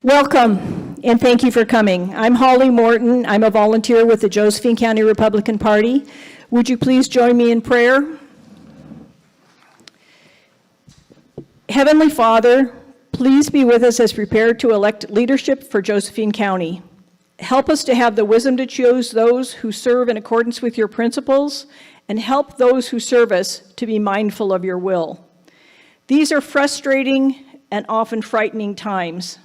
Welcome, and thank you for coming. I'm Holly Morton. I'm a volunteer with the Josephine County Republican Party. Would you please join me in prayer? Heavenly Father, please be with us as we prepare to elect leadership for Josephine County. Help us to have the wisdom to choose those who serve in accordance with your principles, and help those who serve us to be mindful of your will. These are frustrating and often frightening times.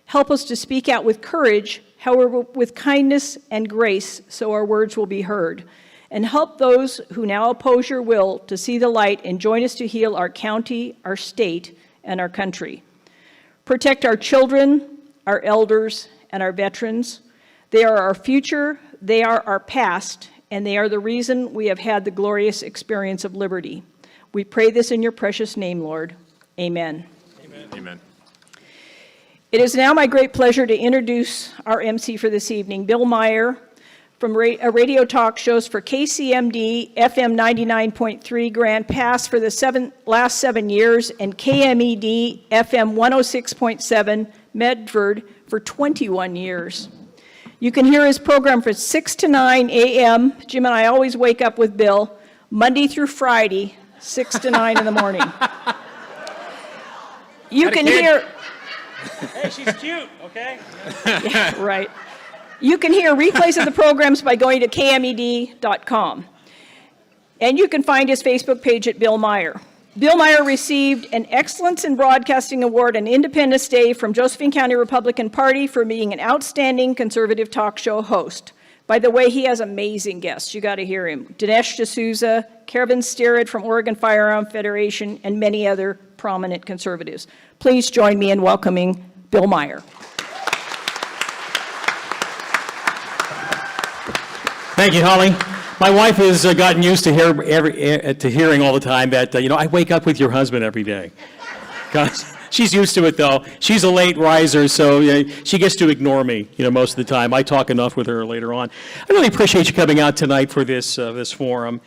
Help us to speak out with courage, however, with kindness and grace, so our words will be heard. And help those who now oppose your will to see the light and join us to heal our county, our state, and our country. Protect our children, our elders, and our veterans. They are our future, they are our past, and they are the reason we have had the glorious experience of liberty. We pray this in your precious name, Lord. Amen. Amen. Amen. It is now my great pleasure to introduce our MC for this evening, Bill Meyer, from radio talk shows for KCMD FM 99.3 Grand Pass for the last 7 years, and KMED FM 106.7 Medford for 21 years. You can hear his program from 6 to 9 a.m. Jim and I always wake up with Bill, Monday through Friday, 6 to 9 in the morning. You can hear... Hey, she's cute, okay? Yeah, right. You can hear replays of the programs by going to kmed.com. And you can find his Facebook page at Bill Meyer. Bill Meyer received an Excellence in Broadcasting Award on Independence Day from Josephine County Republican Party for being an outstanding conservative talk show host. By the way, he has amazing guests. You got to hear him. Dinesh D'Souza, Kevin Sterrett from Oregon Firearm Federation, and many other prominent conservatives. Please join me in welcoming Bill Meyer. Thank you, Holly. My wife has gotten used to hearing all the time that, I wake up with your husband every day. She's used to it, though. She's a late riser, so she gets to ignore me, most of the time. I talk enough with her later on. I really appreciate you coming out tonight for this forum.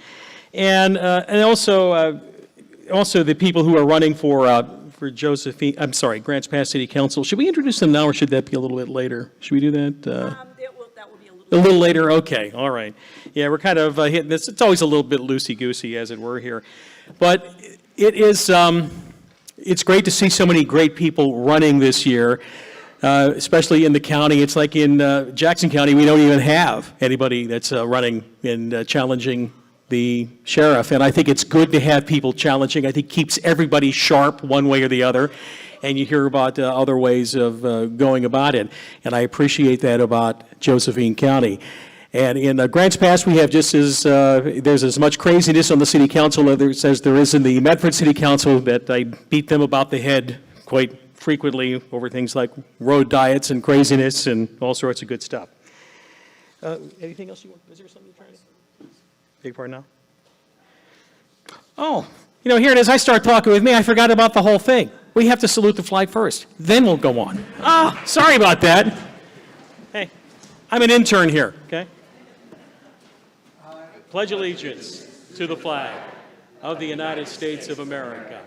And also the people who are running for Josephine, Grants Pass City Council. Should we introduce them now, or should that be a little bit later? Should we do that? That will be a little later? Okay, all right. Yeah, we're kind of hitting this. It's always a little bit loosey-goosey, as it were, here. But it is, it's great to see so many great people running this year, especially in the county. It's like in Jackson County, we don't even have anybody that's running and challenging the sheriff. And I think it's good to have people challenging. I think keeps everybody sharp one way or the other. And you hear about other ways of going about it. And I appreciate that about Josephine County. And in Grants Pass, we have just as, there's as much craziness on the city council as there is in the Medford City Council, that I beat them about the head quite frequently over things like road diets and craziness and all sorts of good stuff. Anything else you want? Is there something you're trying to big part now? Oh, here it is. I start talking with me. I forgot about the whole thing. We have to salute the flag first. Then we'll go on. Oh, sorry about that. Hey, I'm an intern here, okay? Pledge allegiance to the flag of the United States of America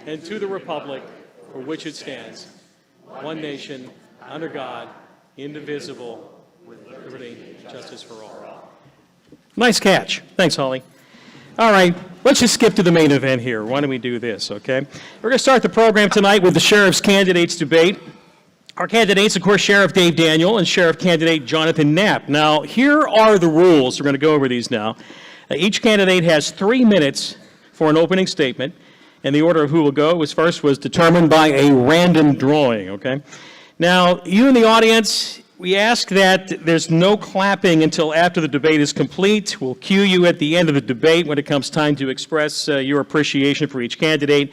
and to the republic for which it stands, one nation, under God, indivisible, with liberty and justice for all. Nice catch. Thanks, Holly. All right, let's just skip to the main event here. Why don't we do this, okay? We're going to start the program tonight with the sheriff's candidates debate. Our candidates, of course, Sheriff Dave Daniel and Sheriff candidate Jonathan Knapp. Now, here are the rules. We're going to go over these now. Each candidate has 3 minutes for an opening statement, and the order of who will go was determined by a random drawing, okay? Now, you in the audience, we ask that there's no clapping until after the debate is complete. We'll cue you at the end of the debate when it comes time to express your appreciation for each candidate.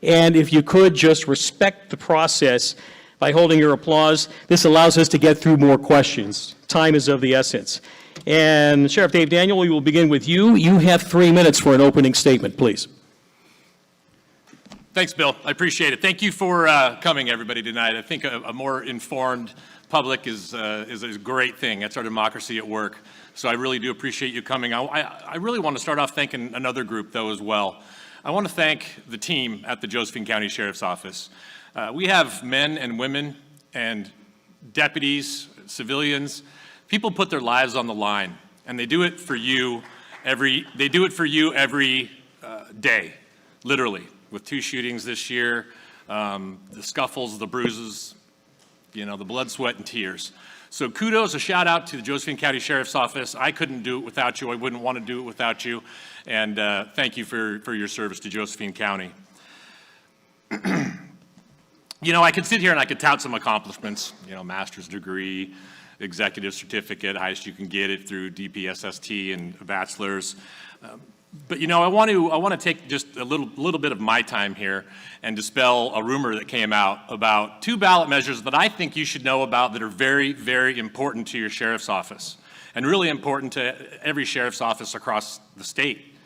And if you could just respect the process by holding your applause, this allows us to get through more questions. Time is of the essence. And Sheriff Dave Daniel, we will begin with you. You have 3 minutes for an opening statement, please. Thanks, Bill. I appreciate it. Thank you for coming, everybody, tonight. I think a more informed public is a great thing. That's our democracy at work. So I really do appreciate you coming. I really want to start off thanking another group, though, as well. I want to thank the team at the Josephine County Sheriff's Office. We have men and women and deputies, civilians, people put their lives on the line, and they do it for you every day, literally, with 2 shootings this year, the scuffles, the bruises, you know, the blood, sweat, and tears. So kudos, a shout out to the Josephine County Sheriff's Office. I couldn't do it without you. I wouldn't want to do it without you. And thank you for your service to Josephine County. You know, I could sit here and I could tout some accomplishments, you know, master's degree, executive certificate, highest you can get it through DPSST and a bachelor's. But you know, I want to take just a little bit of my time here and dispel a rumor that came out about 2 ballot measures that I think you should know about that are very, very important to your sheriff's office and really important to every sheriff's office across the state.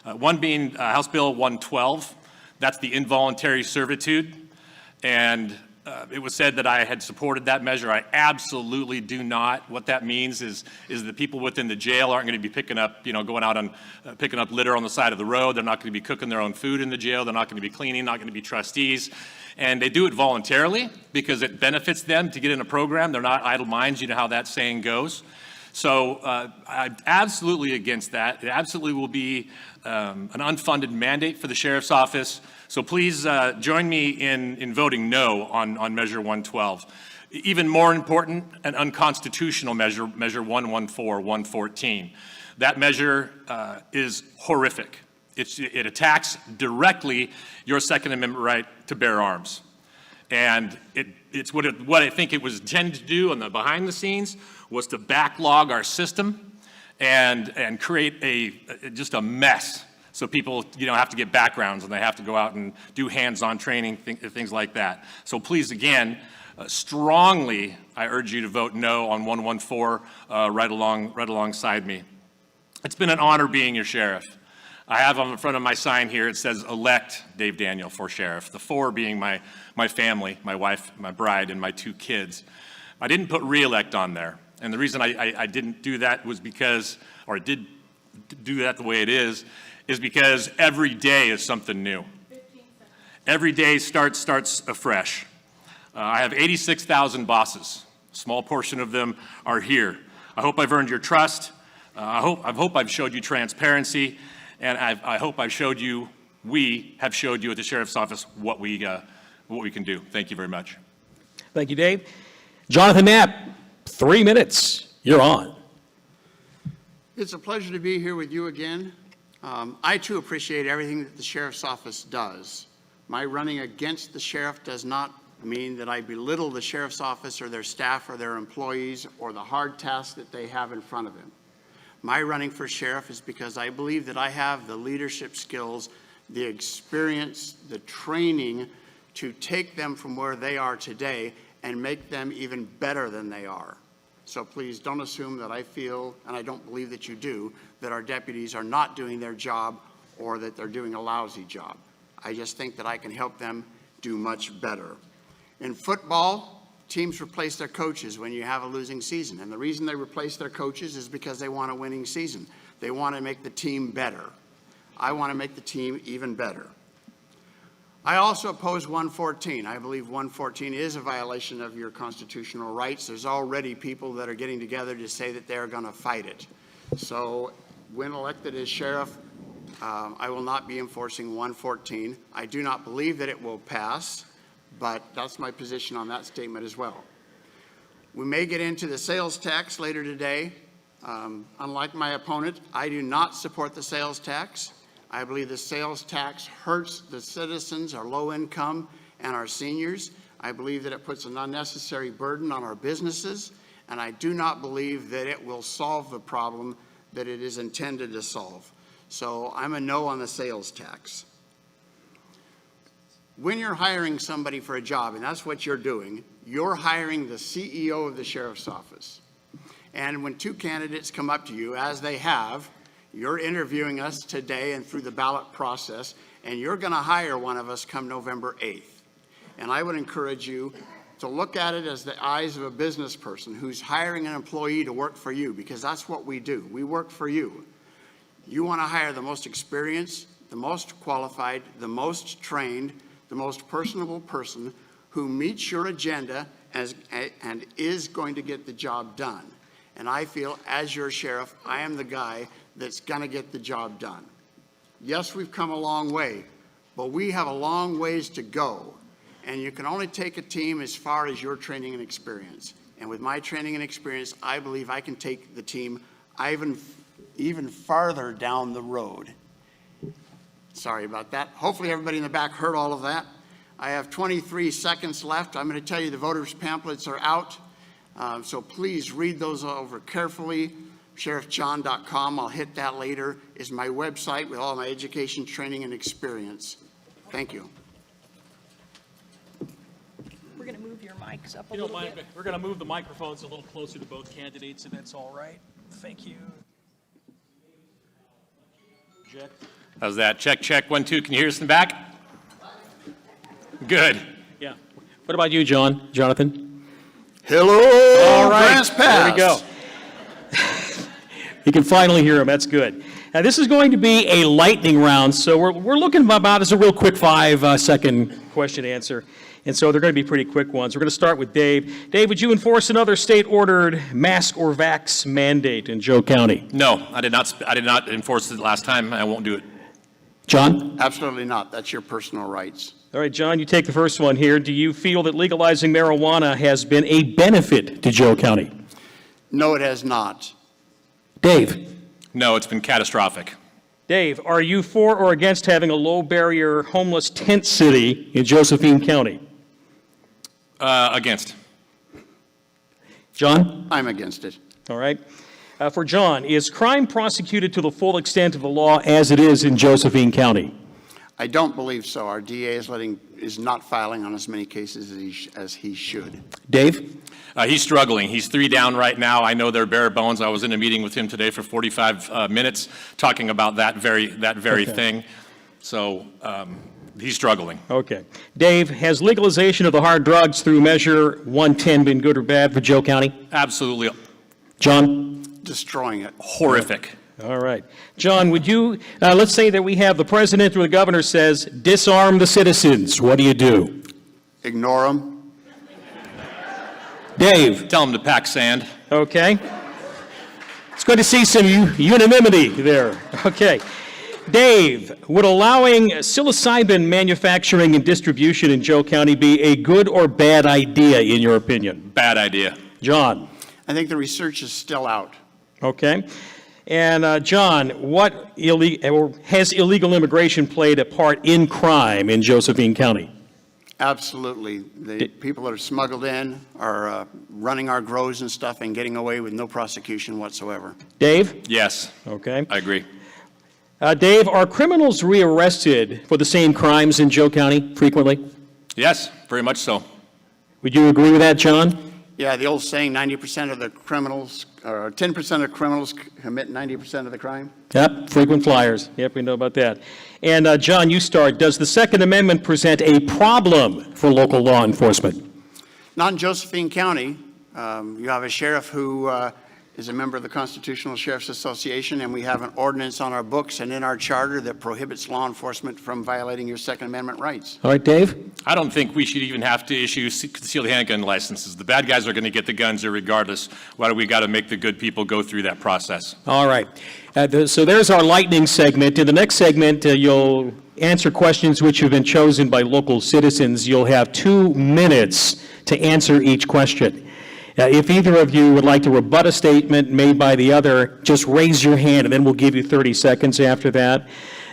One being House Bill 112, that's the Involuntary Servitude, and it was said that I had supported that measure. I absolutely do not. What that means is the people within the jail aren't going to be picking up, you know, going out and picking up litter on the side of the road. They're not going to be cooking their own food in the jail. They're not going to be cleaning, not going to be trustees. And they do it voluntarily because it benefits them to get in a program. They're not idle minds. You know how that saying goes. So I'm absolutely against that. It absolutely will be an unfunded mandate for the sheriff's office. So please join me in voting no on Measure 112. Even more important, an unconstitutional measure, Measure 114, 114. That measure is horrific. It attacks directly your Second Amendment right to bear arms. And it's what I think it was intended to do on the behind the scenes was to backlog our system and create just a mess. So people, you know, have to get backgrounds and they have to go out and do hands-on training, things like that. So please, again, strongly, I urge you to vote no on 114 right alongside me. It's been an honor being your sheriff. I have on the front of my sign here, it says elect Dave Daniel for sheriff. The 4 being my family, my wife, my bride, and my 2 kids. I didn't put re-elect on there. And the reason I didn't do that was because, or I did do that the way it is because every day is something new. Every day starts afresh. I have 86,000 bosses. A small portion of them are here. I hope I've earned your trust. I hope I've showed you transparency. And I hope we have showed you at the Sheriff's Office what we can do. Thank you very much. Thank you, Dave. Jonathan Knapp, 3 minutes. You're on. It's a pleasure to be here with you again. I too appreciate everything that the Sheriff's Office does. My running against the sheriff does not mean that I belittle the Sheriff's Office or their staff or their employees or the hard tasks that they have in front of them. My running for sheriff is because I believe that I have the leadership skills, the experience, the training to take them from where they are today and make them even better than they are. So please don't assume that I feel, and I don't believe that you do, that our deputies are not doing their job or that they're doing a lousy job. I just think that I can help them do much better. In football, teams replace their coaches when you have a losing season. And the reason they replace their coaches is because they want a winning season. They want to make the team better. I want to make the team even better. I also oppose 114. I believe 114 is a violation of your constitutional rights. There's already people that are getting together to say that they're going to fight it. So when elected as sheriff, I will not be enforcing 114. I do not believe that it will pass, but that's my position on that statement as well. We may get into the sales tax later today. Unlike my opponent, I do not support the sales tax. I believe the sales tax hurts the citizens, our low income, and our seniors. I believe that it puts an unnecessary burden on our businesses, and I do not believe that it will solve the problem that it is intended to solve. So I'm a no on the sales tax. When you're hiring somebody for a job, and that's what you're doing, you're hiring the CEO of the sheriff's office. And when 2 candidates come up to you, as they have, you're interviewing us today and through the ballot process, and you're going to hire one of us come November 8th. And I would encourage you to look at it as the eyes of a business person who's hiring an employee to work for you, because that's what we do. We work for you. You want to hire the most experienced, the most qualified, the most trained, the most personable person who meets your agenda and is going to get the job done. And I feel, as your sheriff, I am the guy that's going to get the job done. Yes, we've come a long way, but we have a long ways to go. And you can only take a team as far as your training and experience. And with my training and experience, I believe I can take the team even farther down the road. Sorry about that. Hopefully everybody in the back heard all of that. I have 23 seconds left. I'm going to tell you the voters' pamphlets are out. So please read those over carefully. SheriffJohn.com, I'll hit that later, is my website with all my education, training, and experience. Thank you. We're going to move your mics up a You little don't mind, bit. but we're going to move the microphones a little closer to both candidates, if that's all right. Thank you. Jack? How's that? Check, check, 1, 2. Can you hear us in the back? Good. Yeah. What about you, Jonathan? Hello, All right, Grants Pass. there we go. You can finally hear him, that's good. Now, this is going to be a lightning round, so we're looking about as a real quick 5-second question answer. And so they're going to be pretty quick ones. We're going to start with Dave. Dave, would you enforce another state-ordered mask or vax mandate in Joe County? No, I did not enforce it last time. I won't do it. John? Absolutely not. That's your personal rights. All right, John, you take the first one here. Do you feel that legalizing marijuana has been a benefit to Joe County? No, it has not. Dave? No, it's been catastrophic. Dave, are you for or against having a low-barrier homeless tent city in Josephine County? Against. John? I'm against it. All right. For John, is crime prosecuted to the full extent of the law as it is in Josephine County? I don't believe so. Our DA is not filing on as many cases as he should. Dave? He's struggling. He's 3 down right now. I know they're bare bones. I was in a meeting with him today for 45 minutes talking about that very thing. So he's struggling. Okay. Dave, has legalization of the hard drugs through Measure 110 been good or bad for Joe County? Absolutely John? Destroying it. horrific. All right. John, would you, let's say that we have the president or the governor says, disarm the citizens. What do you do? Ignore them. Dave? Tell him to pack sand. Okay. It's good to see some unanimity there. Okay. Dave, would allowing psilocybin manufacturing and distribution in Joe County be a good or bad idea, in your opinion? Bad idea. John? I think the research is still out. Okay. And John, has illegal immigration played a part in crime in Josephine County? Absolutely. The people that are smuggled in are running our grows and stuff and getting away with no prosecution whatsoever. Dave? Yes, Okay. I agree. Dave, are criminals rearrested for the same crimes in Joe County frequently? Yes, very much so. Would you agree with that, John? Yeah, the old saying, 90% of the criminals, or 10% of criminals commit 90% of the crime. Yep, frequent flyers. Yep, we know about that. And John, you start. Does the Second Amendment present a problem for local law enforcement? Not in Josephine County. You have a sheriff who is a member of the Constitutional Sheriff's Association, and we have an ordinance on our books and in our charter that prohibits law enforcement from violating your Second Amendment rights. All right, Dave? I don't think we should even have to issue concealed handgun licenses. The bad guys are going to get the guns regardless. Why do we got to make the good people go through that process? All right. So there's our lightning segment. In the next segment, you'll answer questions which have been chosen by local citizens. You'll have 2 minutes to answer each question. If either of you would like to rebut a statement made by the other, just raise your hand, and then we'll give you 30 seconds after that.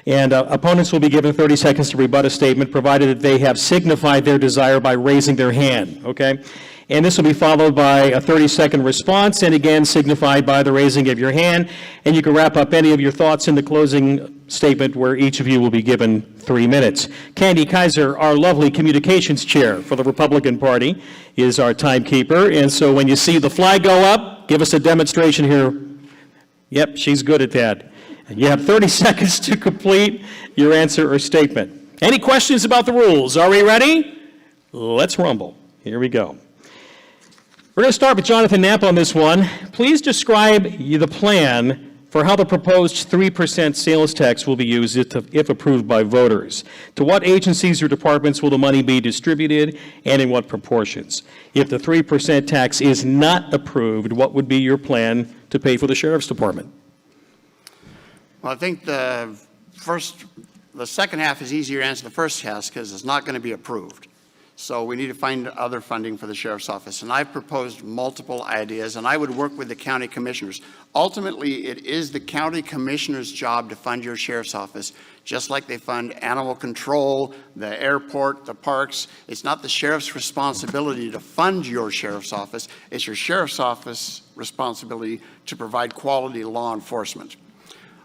And opponents will be given 30 seconds to rebut a statement, provided that they have signified their desire by raising their hand, okay? And this will be followed by a 30-second response, and again, signified by the raising of your hand. And you can wrap up any of your thoughts in the closing statement, where each of you will be given 3 minutes. Candy Kaiser, our lovely communications chair for the Republican Party, is our timekeeper. And so when you see the flag go up, give us a demonstration here. Yep, she's good at that. And you have 30 seconds to complete your answer or statement. Any questions about the rules? Are we ready? Let's rumble. Here we go. We're going to start with Jonathan Knapp on this one. Please describe the plan for how the proposed 3% sales tax will be used if approved by voters. To what agencies or departments will the money be distributed, and in what proportions? If the 3% tax is not approved, what would be your plan to pay for the Sheriff's Department? Well, I think the second half is easier to answer the first half because it's not going to be approved. So we need to find other funding for the Sheriff's Office. And I've proposed multiple ideas, and I would work with the county commissioners. Ultimately, it is the county commissioner's job to fund your Sheriff's Office, just like they fund animal control, the airport, the parks. It's not the Sheriff's responsibility to fund your Sheriff's Office. It's your Sheriff's Office responsibility to provide quality law enforcement.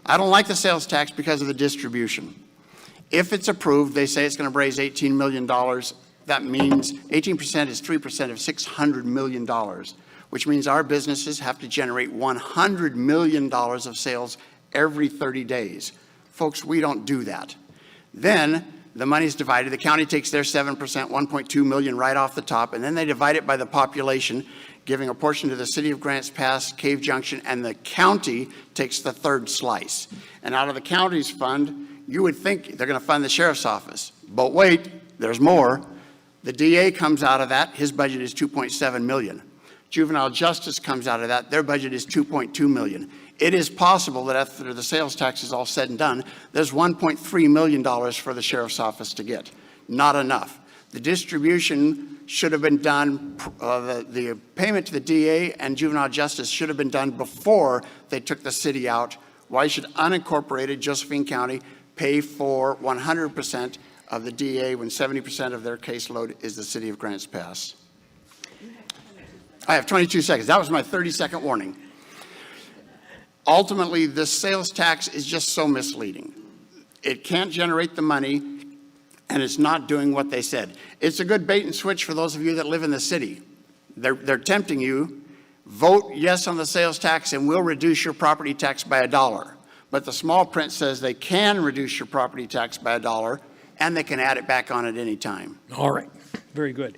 I don't like the sales tax because of the distribution. If it's approved, they say it's going to raise $18 million. That means 18% is 3% of $600 million, which means our businesses have to generate $100 million of sales every 30 days. Folks, we don't do that. Then the money's divided. The county takes their 7%, $1.2 million right off the top, and then they divide it by the population, giving a portion to the city of Grants Pass, Cave Junction, and the county takes the third slice. And out of the county's fund, you would think they're going to fund the Sheriff's Office. But wait, there's more. The DA comes out of that. His budget is $2.7 million. Juvenile Justice comes out of that. Their budget is $2.2 million. It is possible that after the sales tax is all said and done, there's $1.3 million for the Sheriff's Office to get. Not enough. The distribution should have been done, the payment to the DA and Juvenile Justice should have been done before they took the city out. Why should unincorporated Josephine County pay for 100% of the DA when 70% of their caseload is the city of Grants Pass? I have 22 seconds. That was my 30-second warning. Ultimately, this sales tax is just so misleading. It can't generate the money, and it's not doing what they said. It's a good bait and switch for those of you that live in the city. They're tempting you. Vote yes on the sales tax, and we'll reduce your property tax by $1. But the small print says they can reduce your property tax by $1, and they can add it back on at any time. All right, very good.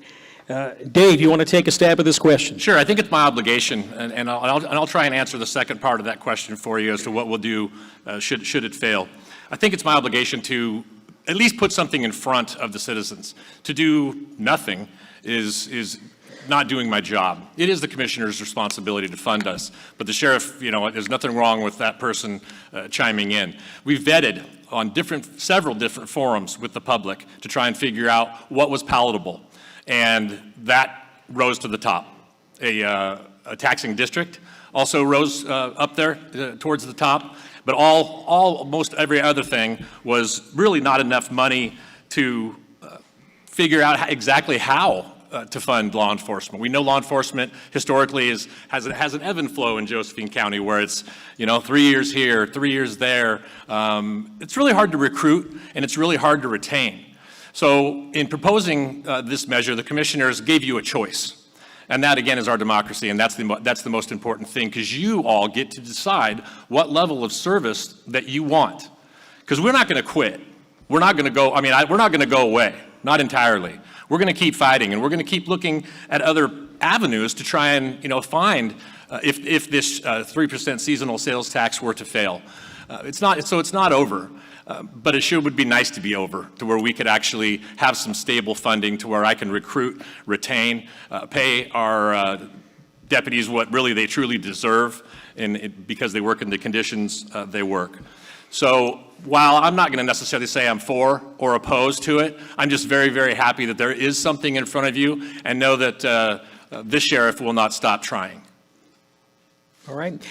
Dave, you want to take a stab at this question? Sure, I think it's my obligation, and I'll try and answer the second part of that question for you as to what we'll do should it fail. I think it's my obligation to at least put something in front of the citizens. To do nothing is not doing my job. It is the commissioner's responsibility to fund us, but the sheriff, there's nothing wrong with that person chiming in. We've vetted on several different forums with the public to try and figure out what was palatable. And that rose to the top. A taxing district also rose up there towards the top, but almost every other thing was really not enough money to figure out exactly how to fund law enforcement. We know law enforcement historically has an ebb and flow in Josephine County where it's 3 years here, 3 years there. It's really hard to recruit and it's really hard to retain. So in proposing this measure, the commissioners gave you a choice. And that, again, is our democracy, and that's the most important thing, because you all get to decide what level of service that you want. Because we're not going to quit. We're not going to go, we're not going to go away, not entirely. We're going to keep fighting, and we're going to keep looking at other avenues to try and, find if this 3% seasonal sales tax were to fail. It's not over. But it would be nice to be over, to where we could actually have some stable funding to where I can recruit, retain, pay our deputies what really they truly deserve because they work in the conditions they work. So while I'm not going to necessarily say I'm for or opposed to it, I'm just very, very happy that there is something in front of you, and know that this sheriff will not stop trying. All right.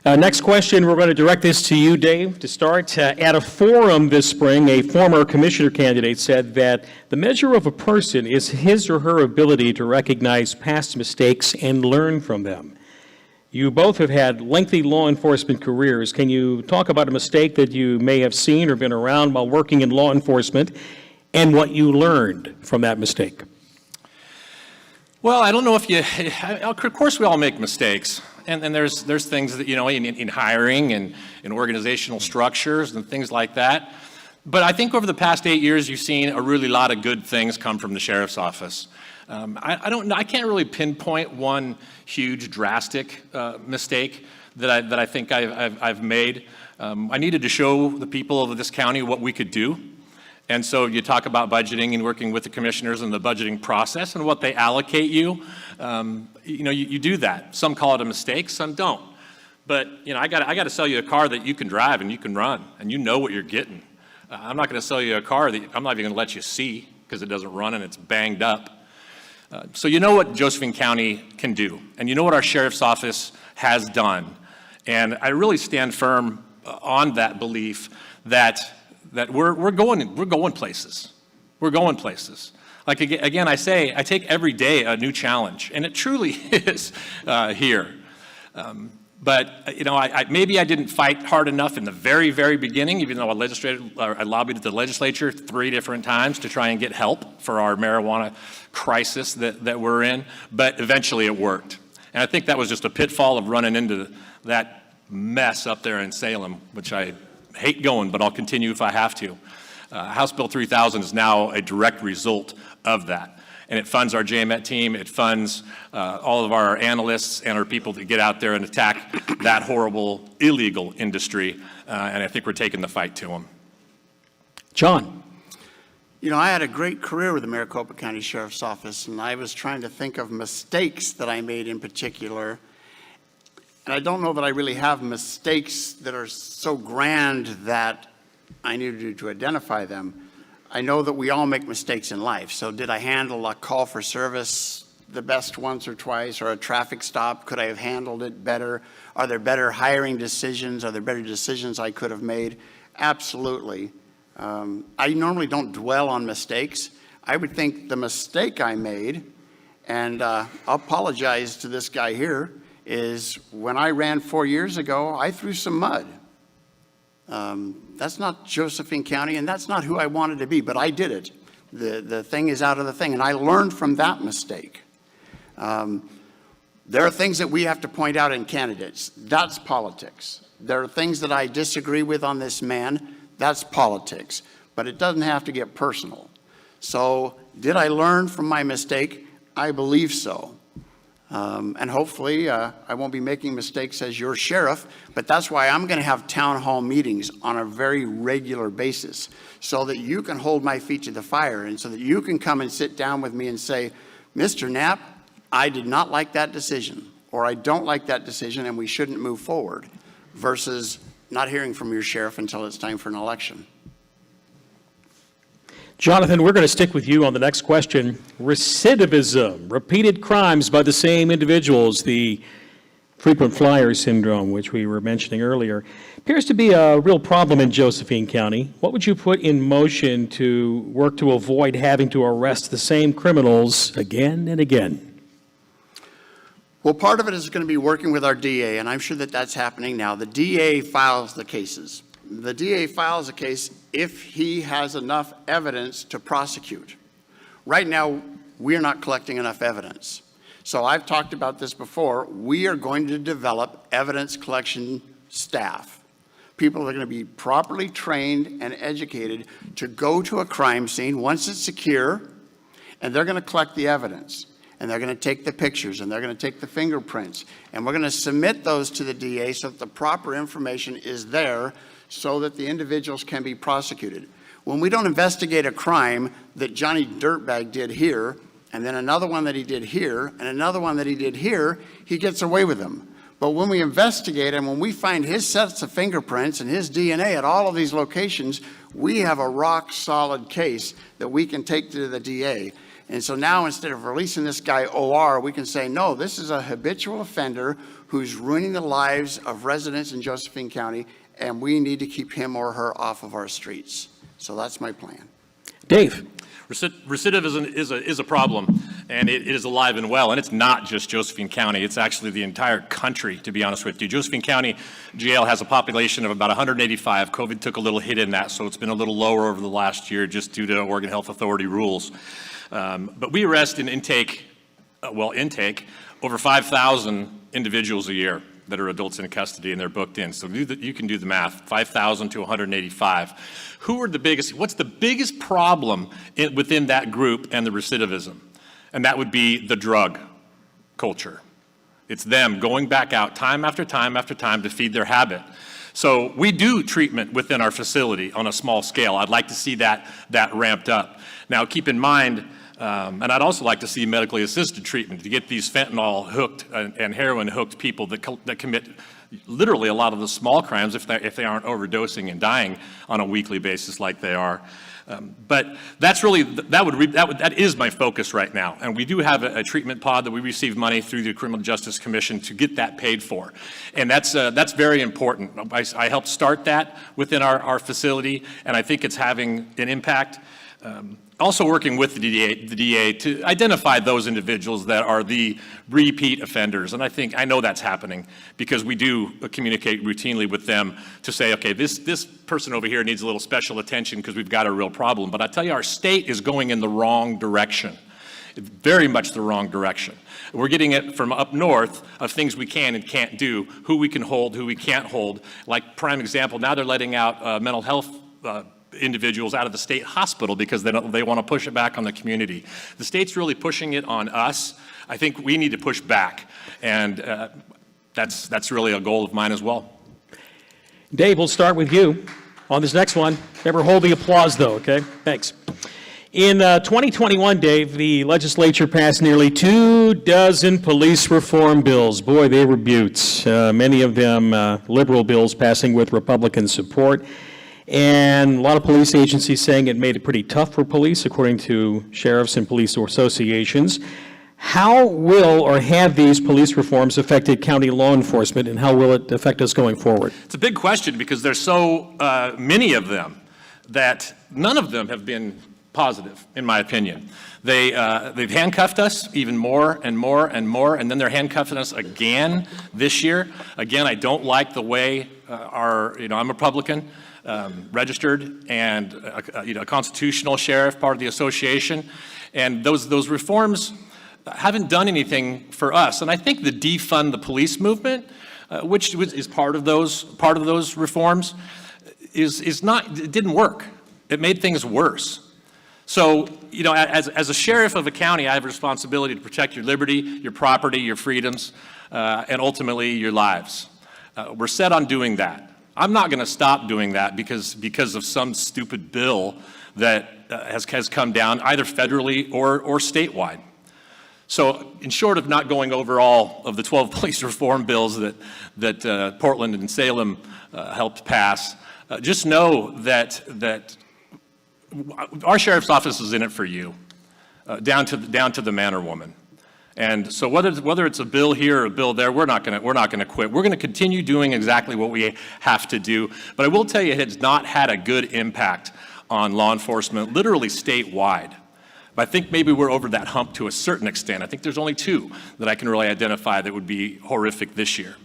Next question, we're going to direct this to you, Dave, to start. At a forum this spring, a former commissioner candidate said that the measure of a person is his or her ability to recognize past mistakes and learn from them. You both have had lengthy law enforcement careers. Can you talk about a mistake that you may have seen or been around while working in law enforcement, and what you learned from that mistake? Well, I don't know if of course we all make mistakes. And there's things that, in hiring and in organizational structures and things like that. But I think over the past 8 years, you've seen a really lot of good things come from the sheriff's office. I don't know, I can't really pinpoint one huge drastic mistake that I think I've made. I needed to show the people of this county what we could do. And so you talk about budgeting and working with the commissioners in the budgeting process and what they allocate you. You do that. Some call it a mistake, some don't. But I got to sell you a car that you can drive and you can run and you know what you're getting. I'm not going to sell you a car that I'm not even going to let you see because it doesn't run and it's banged up. So you know what Josephine County can do, and you know what our sheriff's office has done. And I really stand firm on that belief that we're going places. We're going places. Like again, I say, I take every day a new challenge, and it truly is here. But maybe I didn't fight hard enough in the very, very beginning, even though I lobbied at the legislature 3 different times to try and get help for our marijuana crisis that we're in. But eventually it worked. And I think that was just a pitfall of running into that mess up there in Salem, which I hate going, but I'll continue if I have to. House Bill 3000 is now a direct result of that. And it funds our JMET team, it funds all of our analysts and our people to get out there and attack that horrible, illegal industry. And I think we're taking the fight to them. John. I had a great career with the Maricopa County Sheriff's Office, and I was trying to think of mistakes that I made in particular. And I don't know that I really have mistakes that are so grand that I needed to identify them. I know that we all make mistakes in life. So did I handle a call for service the best once or twice, or a traffic stop? Could I have handled it better? Are there better hiring decisions? Are there better decisions I could have made? Absolutely. I normally don't dwell on mistakes. I would think the mistake I made, and I'll apologize to this guy here, is when I ran 4 years ago, I threw some mud. That's not Josephine County, and that's not who I wanted to be, but I did it. The thing is out of the thing, and I learned from that mistake. There are things that we have to point out in candidates. That's politics. There are things that I disagree with on this man. That's politics. But it doesn't have to get personal. So did I learn from my mistake? I believe so. And hopefully I won't be making mistakes as your sheriff, but that's why I'm going to have town hall meetings on a very regular basis so that you can hold my feet to the fire and so that you can come and sit down with me and say, Mr. Knapp, I did not like that decision, or I don't like that decision and we shouldn't move forward, versus not hearing from your sheriff until it's time for an election. Jonathan, we're going to stick with you on the next question. Recidivism, repeated crimes by the same individuals, the frequent flyer syndrome, which we were mentioning earlier, appears to be a real problem in Josephine County. What would you put in motion to work to avoid having to arrest the same criminals again and again? Well, part of it is going to be working with our DA, and I'm sure that that's happening now. The DA files the cases. The DA files a case if he has enough evidence to prosecute. Right now, we're not collecting enough evidence. So I've talked about this before. We are going to develop evidence collection staff. People are going to be properly trained and educated to go to a crime scene once it's secure, and they're going to collect the evidence. And they're going to take the pictures, and they're going to take the fingerprints. And we're going to submit those to the DA so that the proper information is there so that the individuals can be prosecuted. When we don't investigate a crime that Johnny Dirtbag did here, and then another one that he did here, and another one that he did here, he gets away with them. But when we investigate him, when we find his sets of fingerprints and his DNA at all of these locations, we have a rock-solid case that we can take to the DA. And so now, instead of releasing this guy OR, we can say, no, this is a habitual offender who's ruining the lives of residents in Josephine County, and we need to keep him or her off of our streets. So that's my plan. Dave. Recidivism is a problem, and it is alive and well, and it's not just Josephine County. It's actually the entire country, to be honest with you. Josephine County Jail has a population of about 185. COVID took a little hit in that, so it's been a little lower over the last year just due to Oregon Health Authority rules. But we arrest in intake over 5,000 individuals a year that are adults in custody and they're booked in. So you can do the math, 5,000 to 185. What's the biggest problem within that group and the recidivism? and that would be the drug culture. It's them going back out time after time after time to feed their habit. So we do treatment within our facility on a small scale. I'd like to see that ramped up. Now, keep in mind, and I'd also like to see medically assisted treatment to get these fentanyl hooked and heroin hooked people that commit literally a lot of the small crimes if they aren't overdosing and dying on a weekly basis like they are. But that's really, that is my focus right now. And we do have a treatment pod that we receive money through the Criminal Justice Commission to get that paid for. And that's very important. I helped start that within our facility, and I think it's having an impact. Also working with the DA to identify those individuals that are the repeat offenders. And I know that's happening because we do communicate routinely with them to say, okay, this person over here needs a little special attention because we've got a real problem. But I tell you, our state is going in the wrong direction. Very much the wrong direction. We're getting it from up north of things we can and can't do, who we can hold, who we can't hold. Like prime example, now they're letting out mental health individuals out of the state hospital because they want to push it back on the community. The state's really pushing it on us. I think we need to push back, and that's really a goal of mine as well. Dave, we'll start with you on this next one. Never hold the applause, though, okay? Thanks. In 2021, Dave, the legislature passed nearly 24 police reform bills. Boy, they were beauts. Many of them liberal bills passing with Republican support. And a lot of police agencies saying it made it pretty tough for police, according to sheriffs and police associations. How will or have these police reforms affected county law enforcement, and how will it affect us going forward? It's a big question because there's so many of them that none of them have been positive, in my opinion. They've handcuffed us even more and more and more, and then they're handcuffing us again this year. Again, I don't like the way I'm a Republican. Registered and a constitutional sheriff, part of the association, and those reforms haven't done anything for us. And I think the defund the police movement, which is part of those reforms, it didn't work. It made things worse. So as a sheriff of a county, I have a responsibility to protect your liberty, your property, your freedoms, and ultimately your lives. We're set on doing that. I'm not going to stop doing that because of some stupid bill that has come down either federally or statewide. So in short of not going over all of the 12 police reform bills that Portland and Salem helped pass, just know that our sheriff's office is in it for you, down to the man or woman. And so whether it's a bill here or a bill there, we're not going to quit. We're going to continue doing exactly what we have to do. But I will tell you, it has not had a good impact on law enforcement, literally statewide. But I think maybe we're over that hump to a certain extent. I think there's only two that I can really identify that would be horrific this year.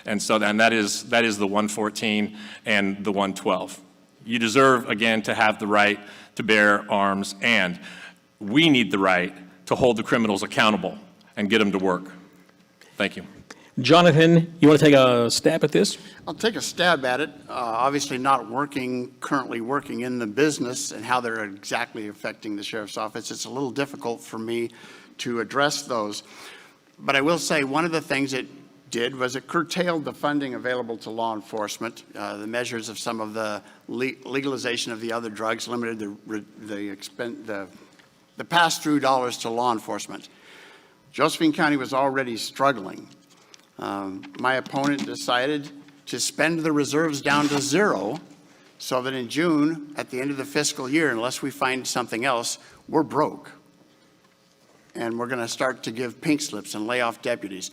And that is the 114 and the 112. You deserve, again, to have the right to bear arms, and we need the right to hold the criminals accountable and get them to work. Thank you. Jonathan, you want to take a stab at this? I'll take a stab at it. Obviously not currently working in the business and how they're exactly affecting the sheriff's office. It's a little difficult for me to address those. But I will say one of the things it did was it curtailed the funding available to law enforcement. The measures of some of the legalization of the other drugs limited the pass-through dollars to law enforcement. Josephine County was already struggling. My opponent decided to spend the reserves down to zero so that in June, at the end of the fiscal year, unless we find something else, we're broke. And we're going to start to give pink slips and lay off deputies.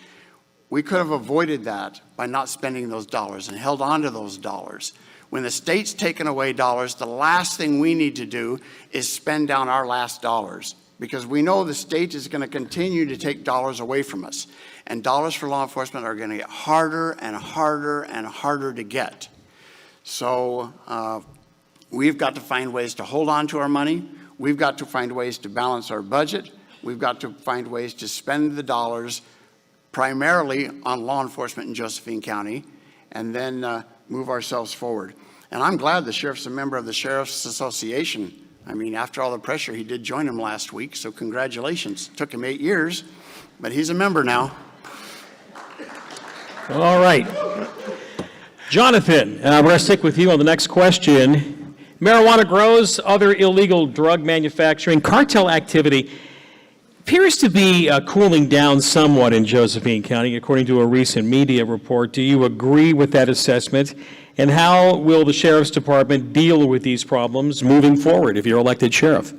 We could have avoided that by not spending those dollars and held on to those dollars. When the state's taken away dollars, the last thing we need to do is spend down our last dollars, because we know the state is going to continue to take dollars away from us. And dollars for law enforcement are going to get harder and harder and harder to get. So we've got to find ways to hold on to our money. We've got to find ways to balance our budget. We've got to find ways to spend the dollars primarily on law enforcement in Josephine County, and then move ourselves forward. And I'm glad the sheriff's a member of the Sheriff's Association I mean, after all the pressure, he did join him last week, so congratulations. Took him 8 years, but he's a member now. All right. Jonathan, we're going to stick with you on the next question. Marijuana grows, other illegal drug manufacturing, cartel activity appears to be cooling down somewhat in Josephine County, according to a recent media report. Do you agree with that assessment? And how will the Sheriff's Department deal with these problems moving forward if you're elected sheriff?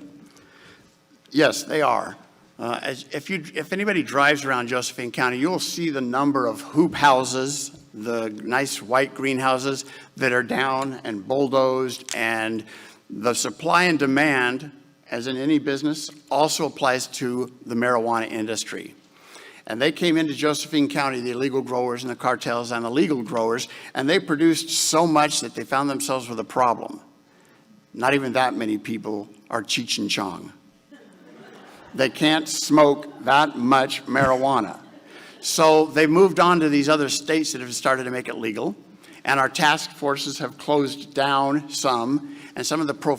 Yes, they are. If anybody drives around Josephine County, you'll see the number of hoop houses, the nice white greenhouses that are down and bulldozed, and the supply and demand, as in any business, also applies to the marijuana industry. And they came into Josephine County, the illegal growers and the cartels and the legal growers, and they produced so much that they found themselves with a problem. Not even that many people are Cheech and Chong. They can't smoke that much marijuana. So they moved on to these other states that have started to make it legal, and our task forces have closed down some, and some of the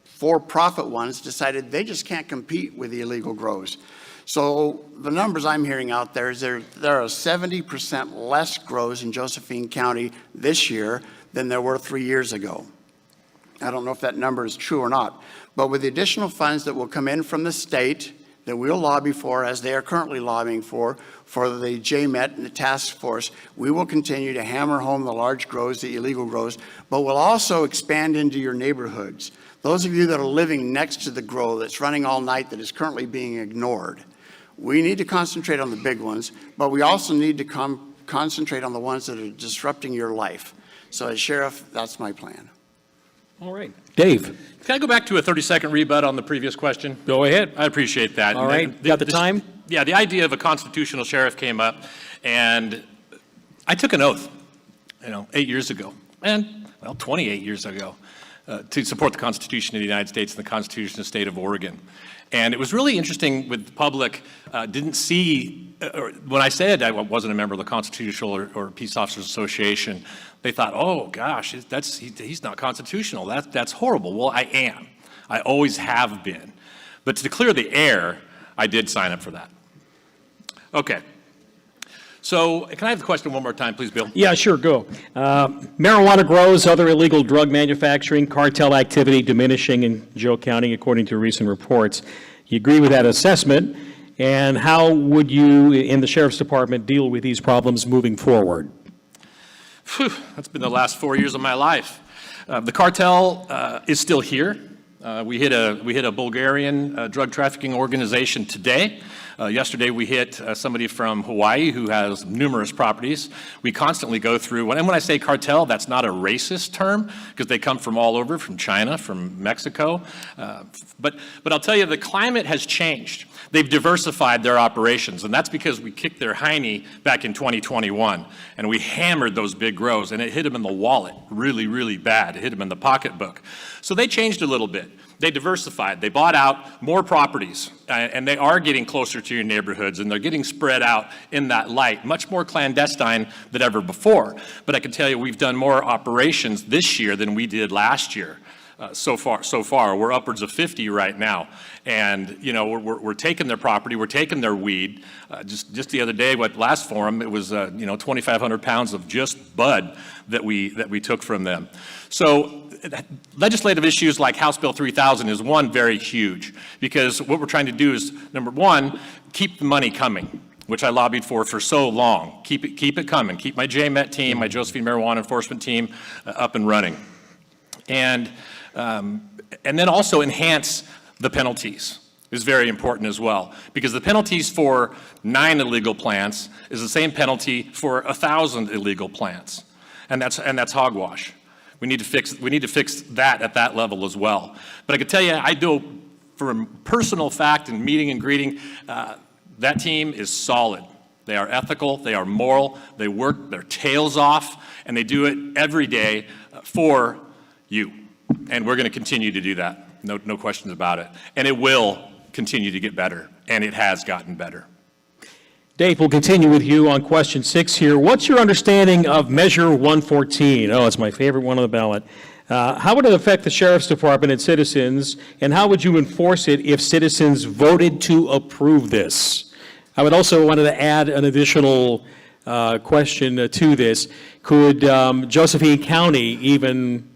for-profit ones decided they just can't compete with the illegal grows. So the numbers I'm hearing out there is there are 70% less grows in Josephine County this year than there were 3 years ago. I don't know if that number is true or not, but with the additional funds that will come in from the state that we'll lobby for, as they are currently lobbying for the JMET and the task force, we will continue to hammer home the large grows, the illegal grows, but we'll also expand into your neighborhoods. Those of you that are living next to the grow that's running all night that is currently being ignored, we need to concentrate on the big ones, but we also need to concentrate on the ones that are disrupting your life. So as sheriff, that's my plan. All right. Dave. Can I go back to a 30-second rebut on the previous question? Go ahead. I appreciate that. All right. Got the time? Yeah, the idea of a constitutional sheriff came up, and I took an oath, 8 years ago, and, 28 years ago, to support the Constitution of the United States and the Constitution of the State of Oregon. And it was really interesting with the public, didn't see, when I said I wasn't a member of the Constitutional or Peace Officers Association, they thought, oh gosh, he's not constitutional, that's horrible. Well, I am. I always have been. But to clear the air, I did sign up for that. Okay. So can I have the question one more time, please, Bill? Yeah, sure, go. Marijuana grows, other illegal drug manufacturing, cartel activity diminishing in Joe County, according to recent reports. You agree with that assessment? And how would you, in the Sheriff's Department, deal with these problems moving forward? Phew, that's been the last 4 years of my life. The cartel is still here. We hit a Bulgarian drug trafficking organization today. Yesterday we hit somebody from Hawaii who has numerous properties. We constantly go through, and when I say cartel, that's not a racist term, because they come from all over, from China, from Mexico. But I'll tell you, the climate has changed. They've diversified their operations, and that's because we kicked their hiney back in 2021, and we hammered those big grows, and it hit them in the wallet really, really bad. It hit them in the pocketbook. So they changed a little bit. They diversified. They bought out more properties, and they are getting closer to your neighborhoods, and they're getting spread out in that light, much more clandestine than ever before. But I can tell you, we've done more operations this year than we did last year. So far, we're upwards of 50 right now, and we're taking their property, we're taking their weed. Just the other day, last forum, it was 2,500 pounds of just bud that we took from them. So legislative issues like House Bill 3000 is one very huge, because what we're trying to do is, number one, keep the money coming, which I lobbied for so long. Keep it coming. Keep my JMET team, my Josephine Marijuana Enforcement team up and running. And then also enhance the penalties is very important as well, because the penalties for 9 illegal plants is the same penalty for 1,000 illegal plants, and that's hogwash. We need to fix that at that level as well. But I can tell you, I do, from personal fact and meeting and greeting, that team is solid. They are ethical, they are moral, they work their tails off, and they do it every day for you. And we're going to continue to do that, no questions about it. And it will continue to get better, and it has gotten better. Dave, we'll continue with you on question 6 here. What's your understanding of Measure 114? Oh, it's my favorite one on the ballot. How would it affect the sheriff's department and citizens, and how would you enforce it if citizens voted to approve this? I would also wanted to add an additional question to this. Could Josephine County even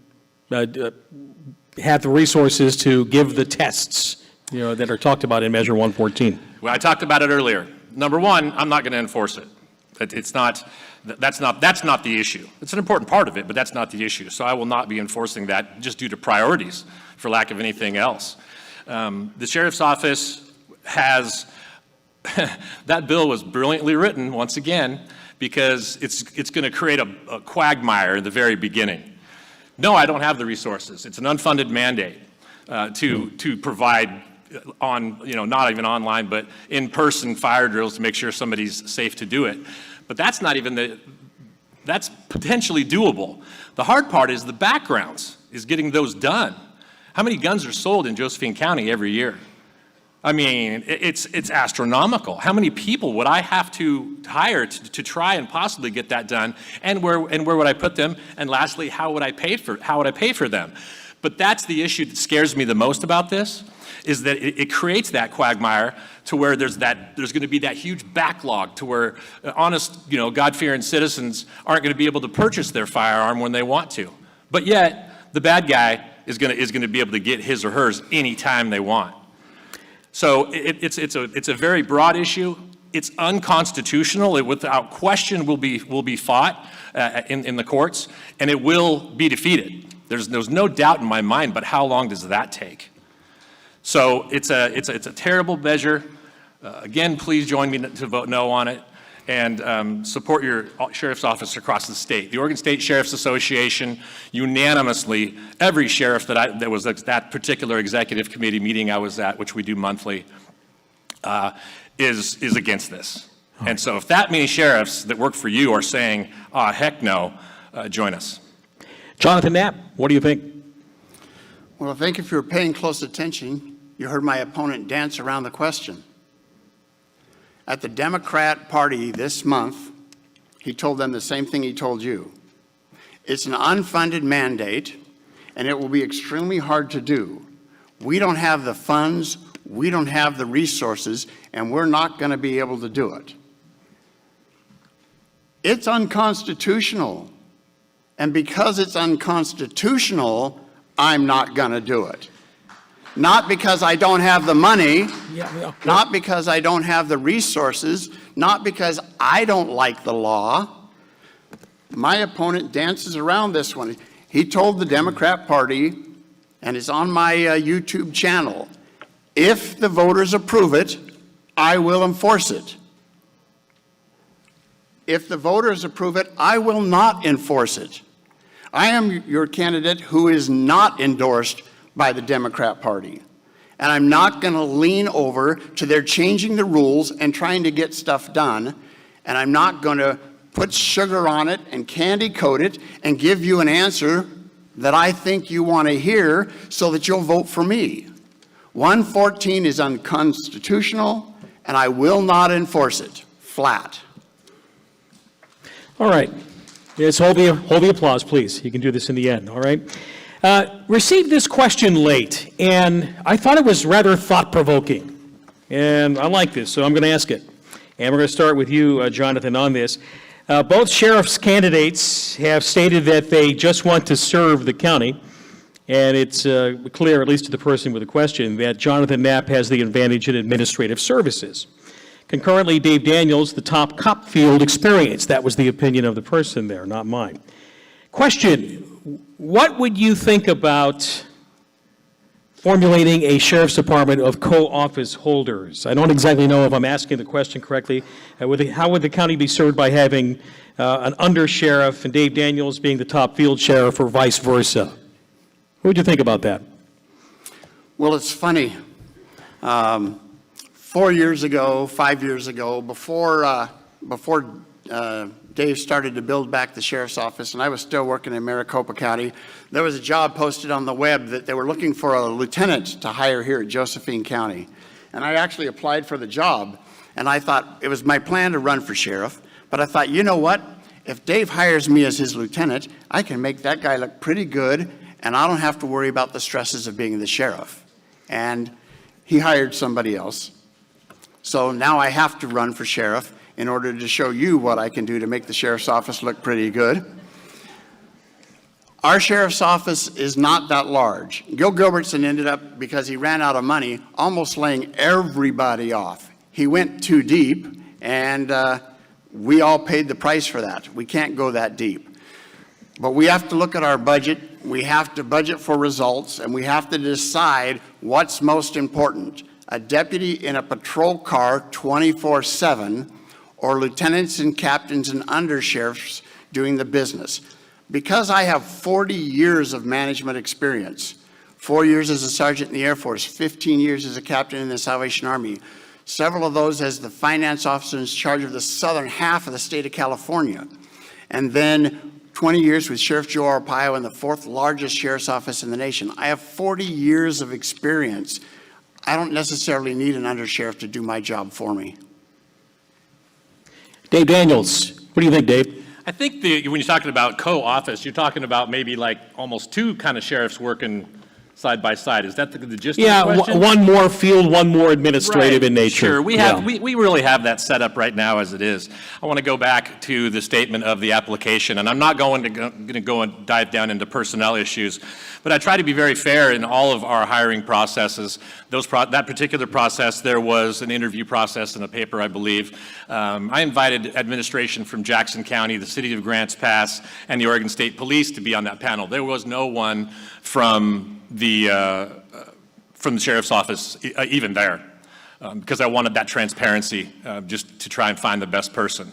have the resources to give the tests, that are talked about in Measure 114? Well, I talked about it earlier. Number one, I'm not going to enforce it. That's not the issue. It's an important part of it, but that's not the issue. So I will not be enforcing that just due to priorities, for lack of anything else. The sheriff's office has, that bill was brilliantly written, once again, because it's going to create a quagmire in the very beginning. No, I don't have the resources. It's an unfunded mandate to provide not even online, but in-person fire drills to make sure somebody's safe to do it. But that's not even that's potentially doable. The hard part is the backgrounds, is getting those done. How many guns are sold in Josephine County every year? I mean, it's astronomical. How many people would I have to hire to try and possibly get that done? And where would I put them? And lastly, how would I pay for them? But that's the issue that scares me the most about this, is that it creates that quagmire to where there's going to be that huge backlog to where honest, God-fearing citizens aren't going to be able to purchase their firearm when they want to. But yet, the bad guy is going to be able to get his or hers anytime they want. So it's a very broad issue. It's unconstitutional. It without question will be fought in the courts, and it will be defeated. There's no doubt in my mind, but how long does that take? So it's a terrible measure. Again, please join me to vote no on it, and support your sheriff's office across the state. The Oregon State Sheriff's Association unanimously, every sheriff that was at that particular executive committee meeting I was at, which we do monthly, is against this. And so if that many sheriffs that work for you are saying, heck no, join us. Jonathan Knapp, what do you think? Well, I think if you were paying close attention, you heard my opponent dance around the question. At the Democrat Party this month, he told them the same thing he told you. It's an unfunded mandate, and it will be extremely hard to do. We don't have the funds, we don't have the resources, and we're not going to be able to do it. It's unconstitutional. And because it's unconstitutional, I'm not going to do it. Not because I don't have the money, not because I don't have the resources, not because I don't like the law. My opponent dances around this one. He told the Democrat Party, and it's on my YouTube channel, if the voters approve it, I will enforce it. If the voters approve it, I will not enforce it. I am your candidate who is not endorsed by the Democrat Party. And I'm not going to lean over to their changing the rules and trying to get stuff done. And I'm not going to put sugar on it and candy coat it and give you an answer that I think you want to hear so that you'll vote for me. 114 is unconstitutional, and I will not enforce it. Flat. All right. Yes, hold the applause, please. You can do this in the end, all right? Received this question late, and I thought it was rather thought-provoking. And I like this, so I'm going to ask it. And we're going to start with you, Jonathan, on this. Both sheriff's candidates have stated that they just want to serve the county, and it's clear, at least to the person with the question, that Jonathan Knapp has the advantage in administrative services. Concurrently, Dave Daniels, the top cop field experience. That was the opinion of the person there, not mine. Question, what would you think about formulating a sheriff's department of co-office holders? I don't exactly know if I'm asking the question correctly. How would the county be served by having an under-sheriff and Dave Daniels being the top field sheriff, or vice versa? What would you think about that? Well, it's funny. 4 years ago, 5 years ago, before Dave started to build back the sheriff's office, and I was still working in Maricopa County, there was a job posted on the web that they were looking for a lieutenant to hire here at Josephine County. And I actually applied for the job, and I thought it was my plan to run for sheriff, but I thought, you know what? If Dave hires me as his lieutenant, I can make that guy look pretty good, and I don't have to worry about the stresses of being the sheriff. And he hired somebody else. So now I have to run for sheriff in order to show you what I can do to make the sheriff's office look pretty good. Our sheriff's office is not that large. Gil Gilbertson ended up, because he ran out of money, almost laying everybody off. He went too deep, and we all paid the price for that. We can't go that deep. But we have to look at our budget, we have to budget for results, and we have to decide what's most important. A deputy in a patrol car 24/7, or lieutenants and captains and undersheriffs doing the business. Because I have 40 years of management experience, 4 years as a sergeant in the Air Force, 15 years as a captain in the Salvation Army, several of those as the finance officer in charge of the southern half of the state of California, and then 20 years with Sheriff Joe Arpaio in the 4th largest sheriff's office in the nation. I have 40 years of experience. I don't necessarily need an undersheriff to do my job for me. Dave Daniels, what do you think, Dave? I think when you're talking about co-office, you're talking about maybe like almost two kind of sheriffs working side by side. Is that the gist of the question? One more field, one more administrative Right. in nature. Sure, we really have that set up right now as it is. I want to go back to the statement of the application, and I'm not going to go and dive down into personnel issues, but I try to be very fair in all of our hiring processes. That particular process, there was an interview process in a paper, I believe. I invited administration from Jackson County, the city of Grants Pass, and the Oregon State Police to be on that panel. There was no one from the sheriff's office even there, because I wanted that transparency, just to try and find the best person.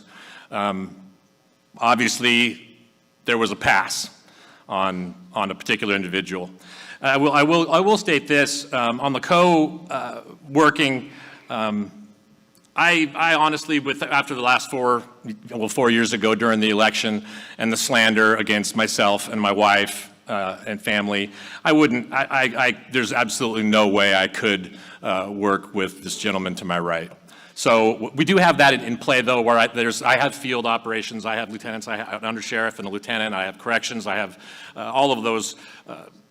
Obviously, there was a pass on a particular individual. I will state this, on the co-working, I honestly, after the last 4 years ago during the election and the slander against myself and my wife and family, there's absolutely no way I could work with this gentleman to my right. So we do have that in play, though, where I have field operations, I have lieutenants, I have an undersheriff and a lieutenant, I have corrections, I have all of those,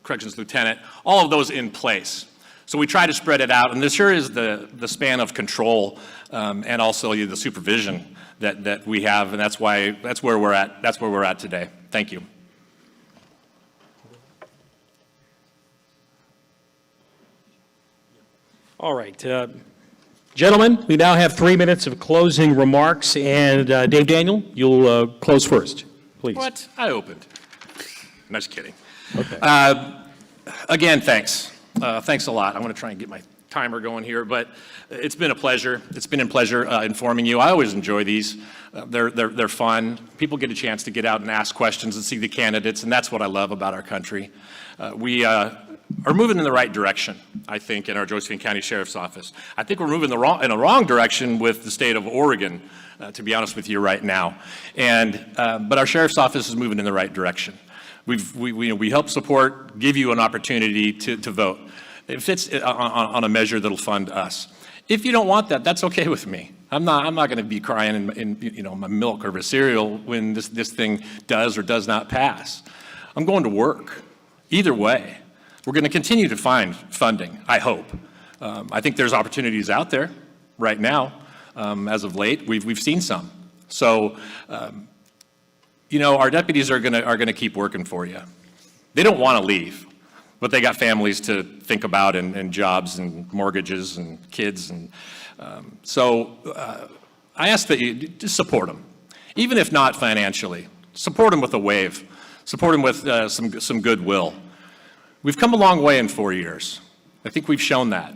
corrections lieutenant, all of those in place. So we try to spread it out, and this sure is the span of control and also the supervision that we have, and that's where we're at. That's where we're at today. Thank you. All right. Gentlemen, we now have 3 minutes of closing remarks, and Dave Daniel, you'll close first, please. What? I opened. I'm just kidding. Okay. Again, thanks. Thanks a lot. I'm going to try and get my timer going here, but it's been a pleasure. It's been a pleasure informing you. I always enjoy these. They're fun. People get a chance to get out and ask questions and see the candidates, and that's what I love about our country. We are moving in the right direction, I think, in our Josephine County Sheriff's Office. I think we're moving in a wrong direction with the state of Oregon, to be honest with you right now. But our Sheriff's Office is moving in the right direction. We help support, give you an opportunity to vote. It fits on a measure that'll fund us. If you don't want that, that's okay with me. I'm not going to be crying in my milk or a cereal when this thing does or does not pass. I'm going to work. Either way, we're going to continue to find funding, I hope. I think there's opportunities out there right now. As of late, we've seen some. So, our deputies are going to keep working for you. They don't want to leave, but they got families to think about and jobs and mortgages and kids. And so I ask that you just support them, even if not financially. Support them with a wave. Support them with some goodwill. We've come a long way in 4 years. I think we've shown that.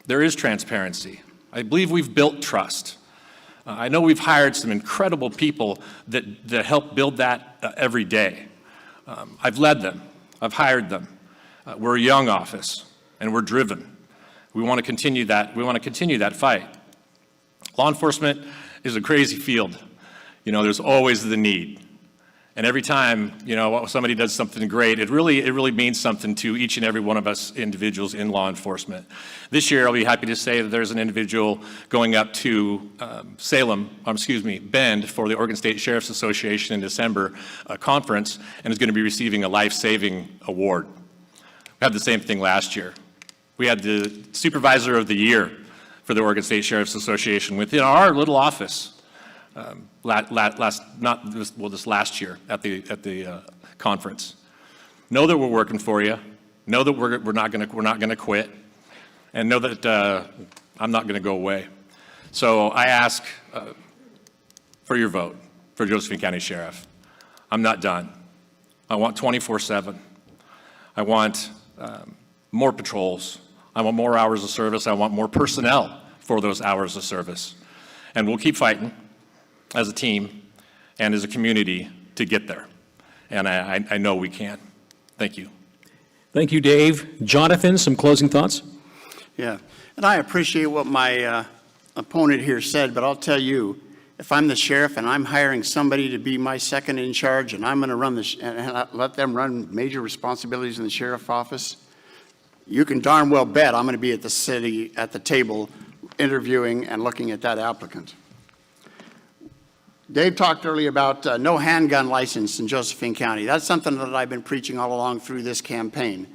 There is transparency. I believe we've built trust. I know we've hired some incredible people that help build that every day. I've led them. I've hired them. We're a young office, and we're driven. We want to continue that. We want to continue that fight. Law enforcement is a crazy field. There's always the need. And every time, somebody does something great, it really means something to each and every one of us individuals in law enforcement. This year, I'll be happy to say that there's an individual going up to Bend for the Oregon State Sheriff's Association in December conference, and is going to be receiving a life-saving award. We had the same thing last year. We had the Supervisor of the Year for the Oregon State Sheriff's Association within our little office this last year at the conference. Know that we're working for you. Know that we're not going to quit, and know that I'm not going to go away. So I ask for your vote for Josephine County Sheriff. I'm not done. I want 24/7. I want more patrols. I want more hours of service. I want more personnel for those hours of service. And we'll keep fighting as a team and as a community to get there. And I know we can. Thank you. Thank you, Dave. Jonathan, some closing thoughts? Yeah, and I appreciate what my opponent here said, but I'll tell you, if I'm the sheriff and I'm hiring somebody to be my second in charge and I'm going to run and let them run major responsibilities in the sheriff's office, you can darn well bet I'm going to be at the table interviewing and looking at that applicant. Dave talked earlier about no handgun license in Josephine County. That's something that I've been preaching all along through this campaign.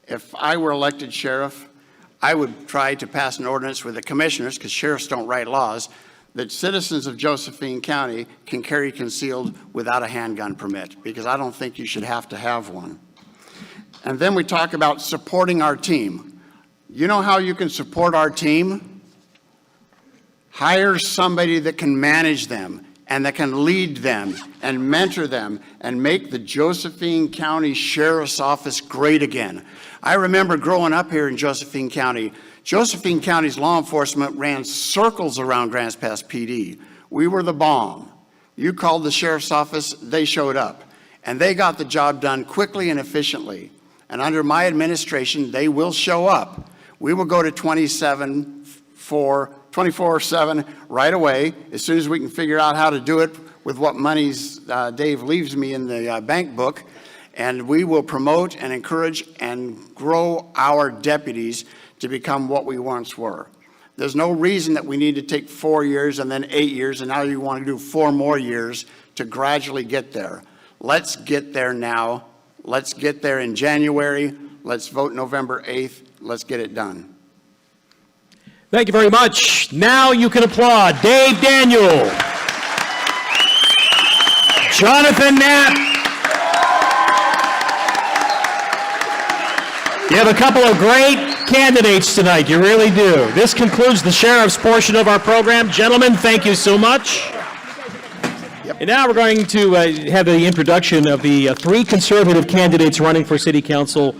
If I were elected sheriff, I would try to pass an ordinance with the commissioners, because sheriffs don't write laws, that citizens of Josephine County can carry concealed without a handgun permit, because I don't think you should have to have one. And then we talk about supporting our team. You know how you can support our team? Hire somebody that can manage them and that can lead them and mentor them and make the Josephine County Sheriff's Office great again. I remember growing up here in Josephine County. Josephine County's law enforcement ran circles around Grants Pass PD. We were the bomb. You called the sheriff's office, they showed up. And they got the job done quickly and efficiently. And under my administration, they will show up. We will go to 24/7 right away, as soon as we can figure out how to do it with what monies Dave leaves me in the bank book. And we will promote and encourage and grow our deputies to become what we once were. There's no reason that we need to take 4 years and then 8 years, and now you want to do 4 more years to gradually get there. Let's get there now. Let's get there in January. Let's vote November 8th. Let's get it done. Thank you very much. Now you can applaud Dave Daniel, Jonathan Knapp. You have a couple of great candidates tonight. You really do. This concludes the sheriff's portion of our program. Gentlemen, thank you so much. And now we're going to have the introduction of the 3 conservative candidates running for city council,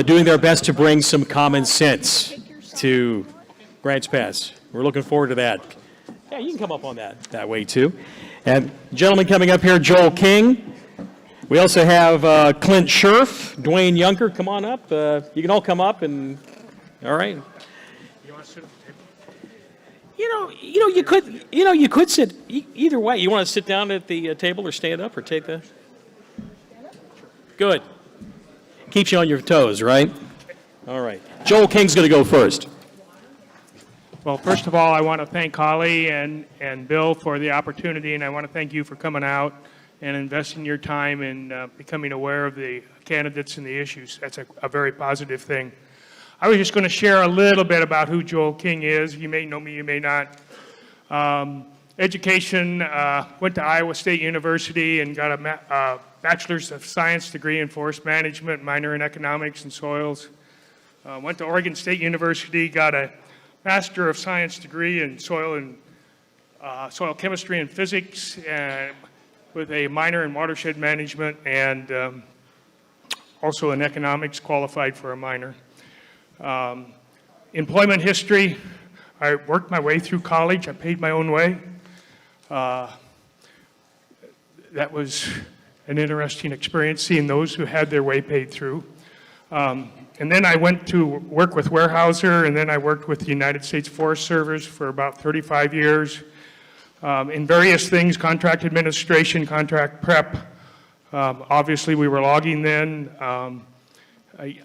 doing their best to bring some common sense to Grants Pass. We're looking forward to that. Yeah, you can come up on that way too. And gentlemen coming up here, Joel King. We also have Clint Sherf, Dwayne Yunker. Come on up. You can all come up and, all right. You want to sit at the table? You could sit either way. You want to sit down at the table or stand up or take the? Good. Keeps you on your toes, right? All right. Joel King's going to go first. Well, first of all, I want to thank Holly and Bill for the opportunity, and I want to thank you for coming out and investing your time in becoming aware of the candidates and the issues. That's a very positive thing. I was just going to share a little bit about who Joel King is. You may know me, you may not. Education, went to Iowa State University and got a Bachelor's of Science degree in Forest Management, minor in Economics and Soils. Went to Oregon State University, got a Master of Science degree in Soil Chemistry and Physics, with a minor in Watershed Management, and also in Economics, qualified for a minor. Employment history, I worked my way through college. I paid my own way. That was an interesting experience, seeing those who had their way paid through. And then I went to work with Weyerhaeuser, and then I worked with the United States Forest Service for about 35 years in various things, contract administration, contract prep. Obviously, we were logging then.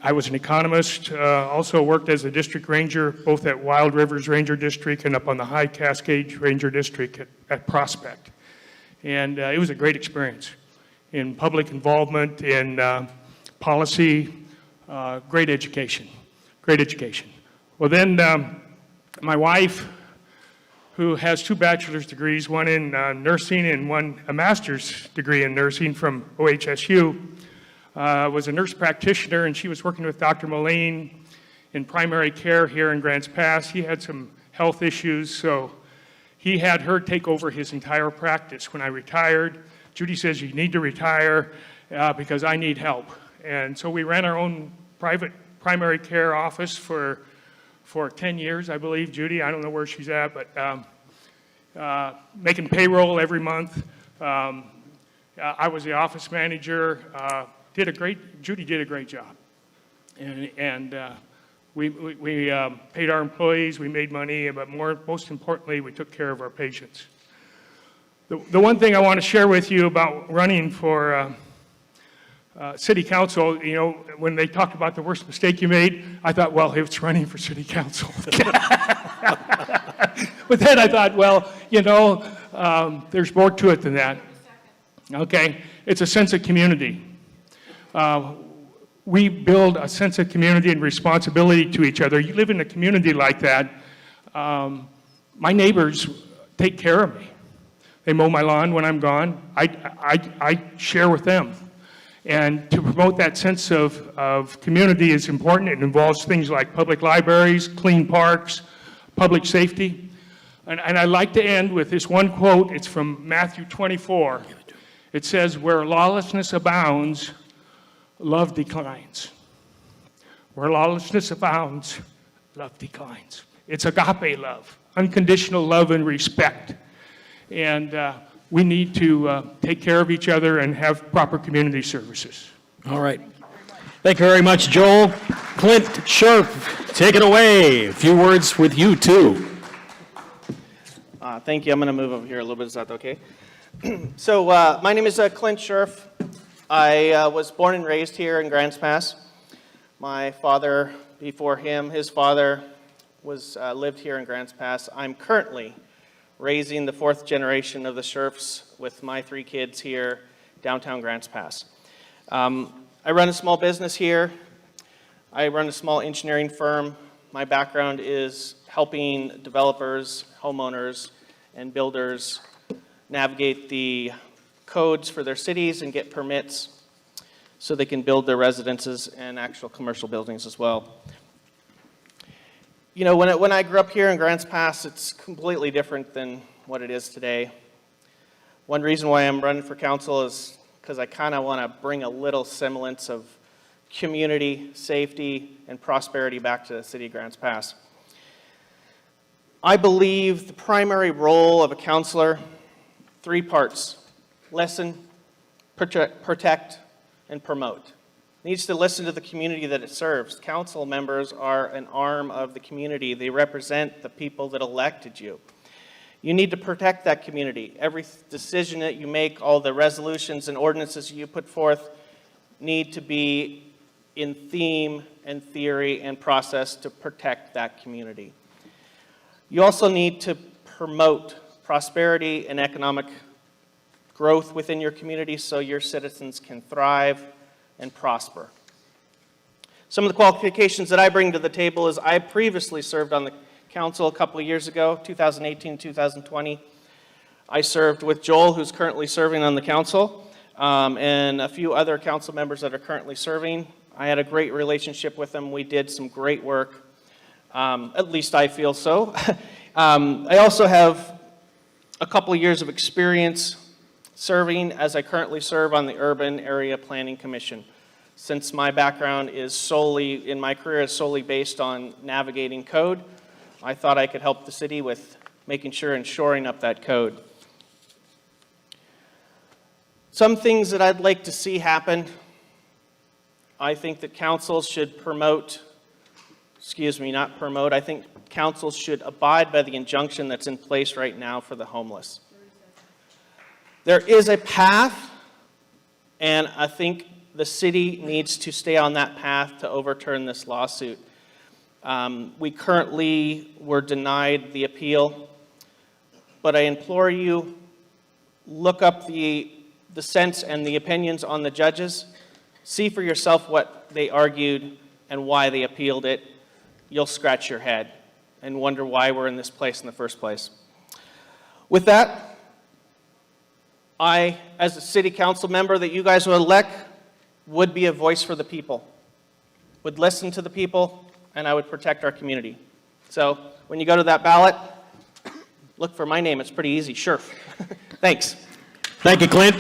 I was an economist, also worked as a district ranger, both at Wild Rivers Ranger District and up on the High Cascade Ranger District at Prospect. And it was a great experience in public involvement, in policy, Great education, great education. Well, then my wife, who has 2 bachelor's degrees, one in nursing and a master's degree in nursing from OHSU, was a nurse practitioner, and she was working with Dr. Moline in primary care here in Grants Pass. He had some health issues, so he had her take over his entire practice. When I retired, Judy says, you need to retire because I need help. And so we ran our own private primary care office for 10 years, I believe. Judy, I don't know where she's at, but making payroll every month. I was the office manager. Judy did a great job. And we paid our employees, we made money, but most importantly, we took care of our patients. The one thing I want to share with you about running for city council, you know, when they talked about the worst mistake you made, I thought, well, it's running for city council. But then I thought, well, you know, there's more to it than that. Okay, it's a sense of community. We build a sense of community and responsibility to each other. You live in a community like that. My neighbors take care of me. They mow my lawn when I'm gone. I share with them. And to promote that sense of community is important. It involves things like public libraries, clean parks, public safety. And I'd like to end with this one quote. It's from Matthew 24. It says, where lawlessness abounds, love declines. Where lawlessness abounds, love declines. It's agape love, unconditional love and respect. And we need to take care of each other and have proper community services. All right. Thank you very much, Joel. Clint Sherf, take it away. A few words with you, too. Thank you. I'm going to move over here a little bit. Is that okay? So my name is Clint Sherf. I was born and raised here in Grants Pass. My father, before him, his father lived here in Grants Pass. I'm currently raising the 4th generation of the Sherfs with my 3 kids here, downtown Grants Pass. I run a small business here. I run a small engineering firm. My background is helping developers, homeowners, and builders navigate the codes for their cities and get permits so they can build their residences and actual commercial buildings as well. You know, when I grew up here in Grants Pass, it's completely different than what it is today. One reason why I'm running for council is because I kind of want to bring a little semblance of community, safety, and prosperity back to the city of Grants Pass. I believe the primary role of a counselor, 3 parts: listen, protect, and promote. It needs to listen to the community that it serves. Council members are an arm of the community. They represent the people that elected you. You need to protect that community. Every decision that you make, all the resolutions and ordinances you put forth need to be in theme and theory and process to protect that community. You also need to promote prosperity and economic growth within your community so your citizens can thrive and prosper. Some of the qualifications that I bring to the table is I previously served on the council a couple of years ago, 2018, 2020. I served with Joel, who's currently serving on the council, and a few other council members that are currently serving. I had a great relationship with them. We did some great work. At least I feel so. I also have a couple of years of experience serving as I currently serve on the Urban Area Planning Commission. Since my background is solely, in my career, is solely based on navigating code, I thought I could help the city with making sure and shoring up that code. Some things that I'd like to see happen, I think that councils should I think councils should abide by the injunction that's in place right now for the homeless. There is a path, and I think the city needs to stay on that path to overturn this lawsuit. We currently were denied the appeal, but I implore you, look up the dissents and the opinions on the judges see for yourself what they argued and why they appealed it, you'll scratch your head and wonder why we're in this place in the first place. With that, I, as a city council member that you guys will elect, would be a voice for the people, would listen to the people, and I would protect our community. So when you go to that ballot, look for my name. It's pretty easy, Sherf. Thanks. Thank you, Clint.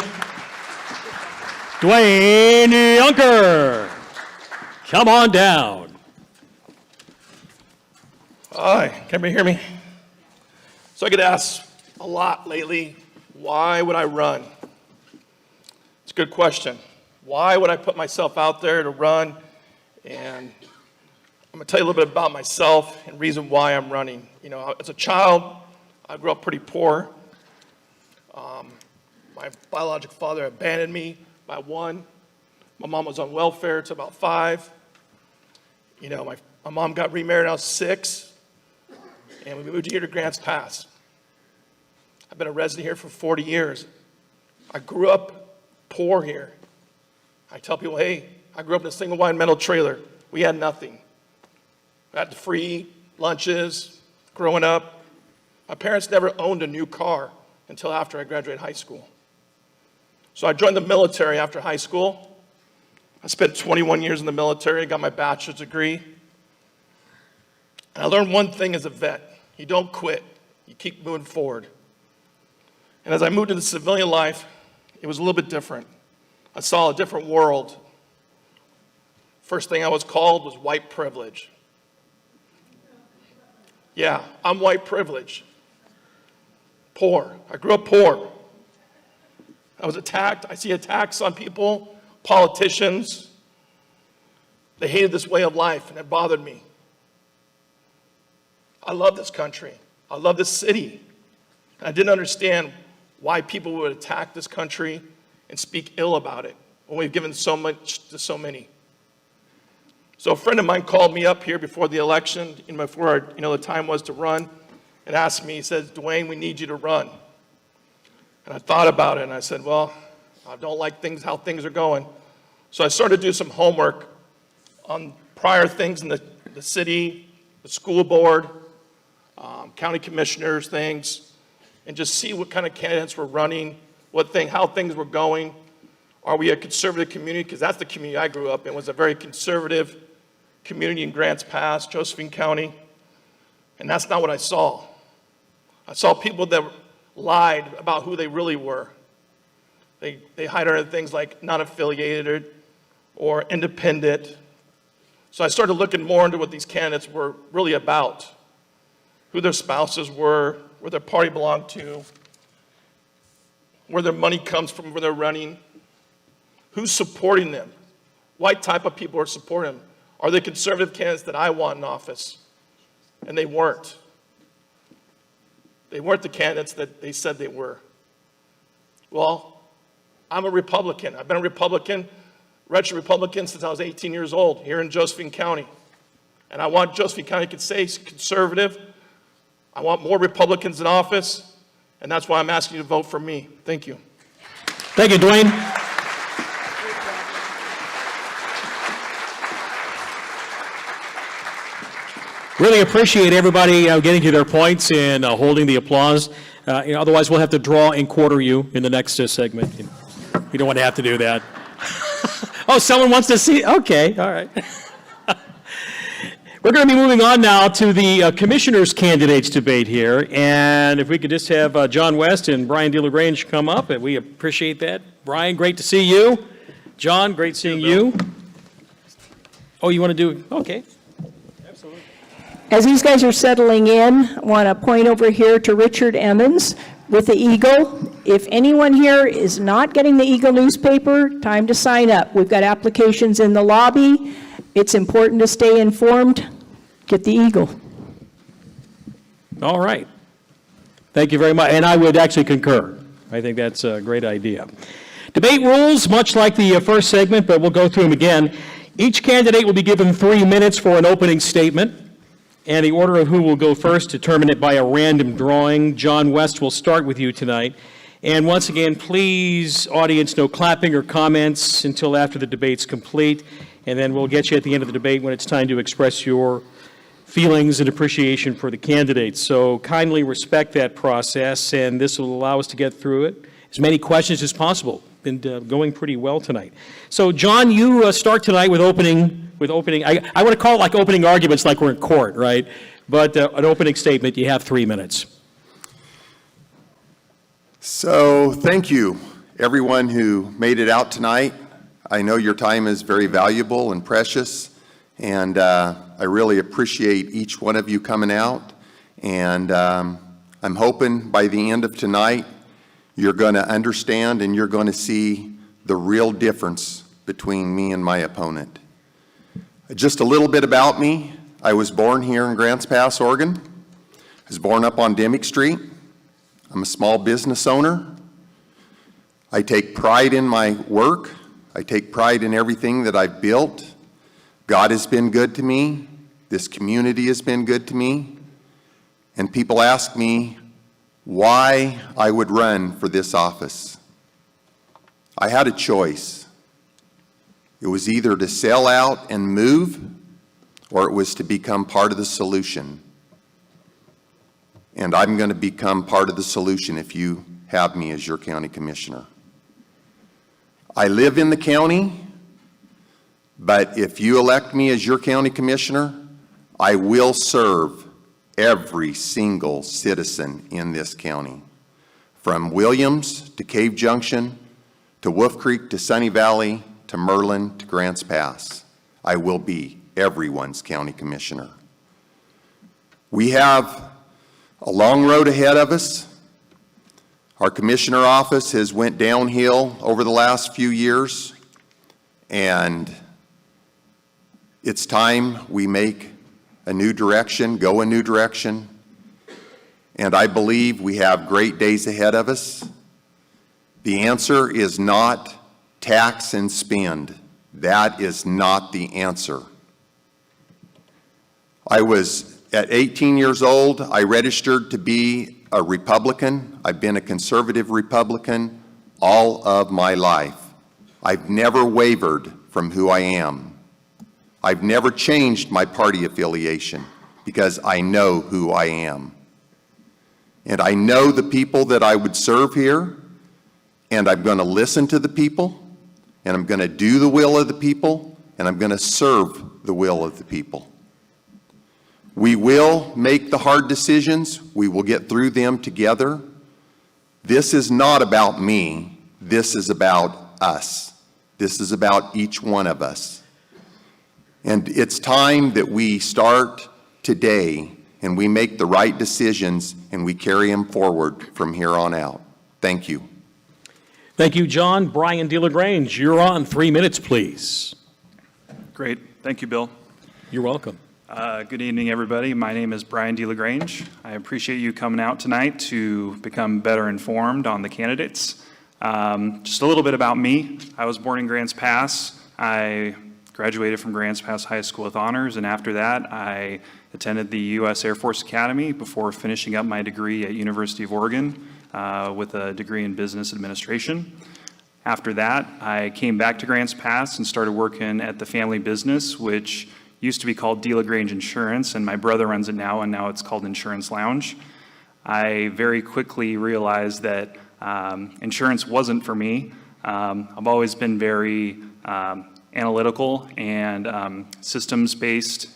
Dwayne Yunker, come on down. Hi, can everybody hear me? So I get asked a lot lately, why would I run? It's a good question. Why would I put myself out there to run? And I'm gonna tell you a little bit about myself and reason why I'm running. You know, as a child, I grew up pretty poor. My biological father abandoned me by 1. My mom was on welfare till about 5. You know, my mom got remarried when I was 6. And we moved here to Grants Pass. I've been a resident here for 40 years. I grew up poor here. I tell people, hey, I grew up in a single wide metal trailer. We had nothing. We had free lunches growing up. My parents never owned a new car until after I graduated high school. So I joined the military after high school. I spent 21 years in the military, got my bachelor's degree. And I learned one thing as a vet. You don't quit. You keep moving forward. And as I moved into civilian life, it was a little bit different. I saw a different world. First thing I was called was white privilege. Yeah, I'm white privilege. Poor. I grew up poor. I was attacked. I see attacks on people, politicians. They hated this way of life, and it bothered me. I love this country. I love this city. And I didn't understand why people would attack this country and speak ill about it when we've given so much to so many. So a friend of mine called me up here before the election, before the time was to run, and asked me, he says, Dwayne, we need you to run. And I thought about it, and I said, well, I don't like how things are going. So I started to do some homework on prior things in the city, the school board, county commissioners, things, and just see what kind of candidates were running, how things were going. Are we a conservative community? Because that's the community I grew up in, was a very conservative community in Grants Pass, Josephine County. And that's not what I saw. I saw people that lied about who they really were. They hide under things like not affiliated or independent. So I started looking more into what these candidates were really about, who their spouses were, where their party belonged to, where their money comes from, where they're running, who's supporting them, what type of people are supporting them. Are they conservative candidates that I want in office? And they weren't. They weren't the candidates that they said they were. Well, I'm a Republican. I've been a Republican, registered Republican since I was 18 years old here in Josephine County. And I want Josephine County to stay conservative. I want more Republicans in office, and that's why I'm asking you to vote for me. Thank you. Thank you, Dwayne. Really appreciate everybody getting to their points and holding the applause. Otherwise, we'll have to draw and quarter you in the next segment. You don't want to have to do that. Oh, someone wants to see? Okay, all right. We're going to be moving on now to the commissioners' candidates debate here. And if we could just have John West and Brian D Lagrange come up, and we appreciate that. Brian, great to see you. John, great seeing you. Oh, you want to do? Okay. As these guys are settling in, I want to point over here to Richard Emmons with the Eagle. If anyone here is not getting the Eagle newspaper, time to sign up. We've got applications in the lobby. It's important to stay informed. Get the Eagle. All right. Thank you very much. And I would actually concur. I think that's a great idea. Debate rules, much like the first segment, but we'll go through them again. Each candidate will be given 3 minutes for an opening statement. And the order of who will go first, determine it by a random drawing. John West will start with you tonight. And once again, please, audience, no clapping or comments until after the debate's complete, and then we'll get you at the end of the debate when it's time to express your feelings and appreciation for the candidates. So kindly respect that process, and this will allow us to get through it. As many questions as possible. Been going pretty well tonight. So John, you start tonight with opening. I want to call it like opening arguments, like we're in court, right? But an opening statement. You have 3 minutes. So thank you, everyone who made it out tonight. I know your time is very valuable and precious, and I really appreciate each one of you coming out. And I'm hoping by the end of tonight, you're going to understand and you're going to see the real difference between me and my opponent. Just a little bit about me. I was born here in Grants Pass, Oregon. I was born up on Dimmick Street. I'm a small business owner. I take pride in my work. I take pride in everything that I've built. God has been good to me. This community has been good to me. And people ask me why I would run for this office. I had a choice. It was either to sell out and move, or it was to become part of the solution. And I'm going to become part of the solution if you have me as your county commissioner. I live in the county, but if you elect me as your county commissioner, I will serve every single citizen in this county, from Williams to Cave Junction, to Wolf Creek, to Sunny Valley, to Merlin, to Grants Pass. I will be everyone's county commissioner. We have a long road ahead of us. Our commissioner office has went downhill over the last few years, and it's time we make a new direction, go a new direction. And I believe we have great days ahead of us. The answer is not tax and spend. That is not the answer. At 18 years old, I registered to be a Republican. I've been a conservative Republican all of my life. I've never wavered from who I am. I've never changed my party affiliation because I know who I am. And I know the people that I would serve here, and I'm going to listen to the people, and I'm going to do the will of the people, and I'm going to serve the will of the people. We will make the hard decisions. We will get through them together. This is not about me. This is about us. This is about each one of us. And it's time that we start today and we make the right decisions and we carry them forward from here on out. Thank you. Thank you, John. Brian DeLaGrange, you're on. 3 minutes, please. Great. Thank you, Bill. You're welcome. Good evening, everybody. My name is Brian DeLaGrange. I appreciate you coming out tonight to become better informed on the candidates. Just a little bit about me. I was born in Grants Pass. I graduated from Grants Pass High School with honors, and after that, I attended the U.S. Air Force Academy before finishing up my degree at University of Oregon with a degree in business administration. After that, I came back to Grants Pass and started working at the family business, which used to be called D Lagrange Insurance, and my brother runs it now, and now it's called Insurance Lounge. I very quickly realized that insurance wasn't for me. I've always been very analytical and systems-based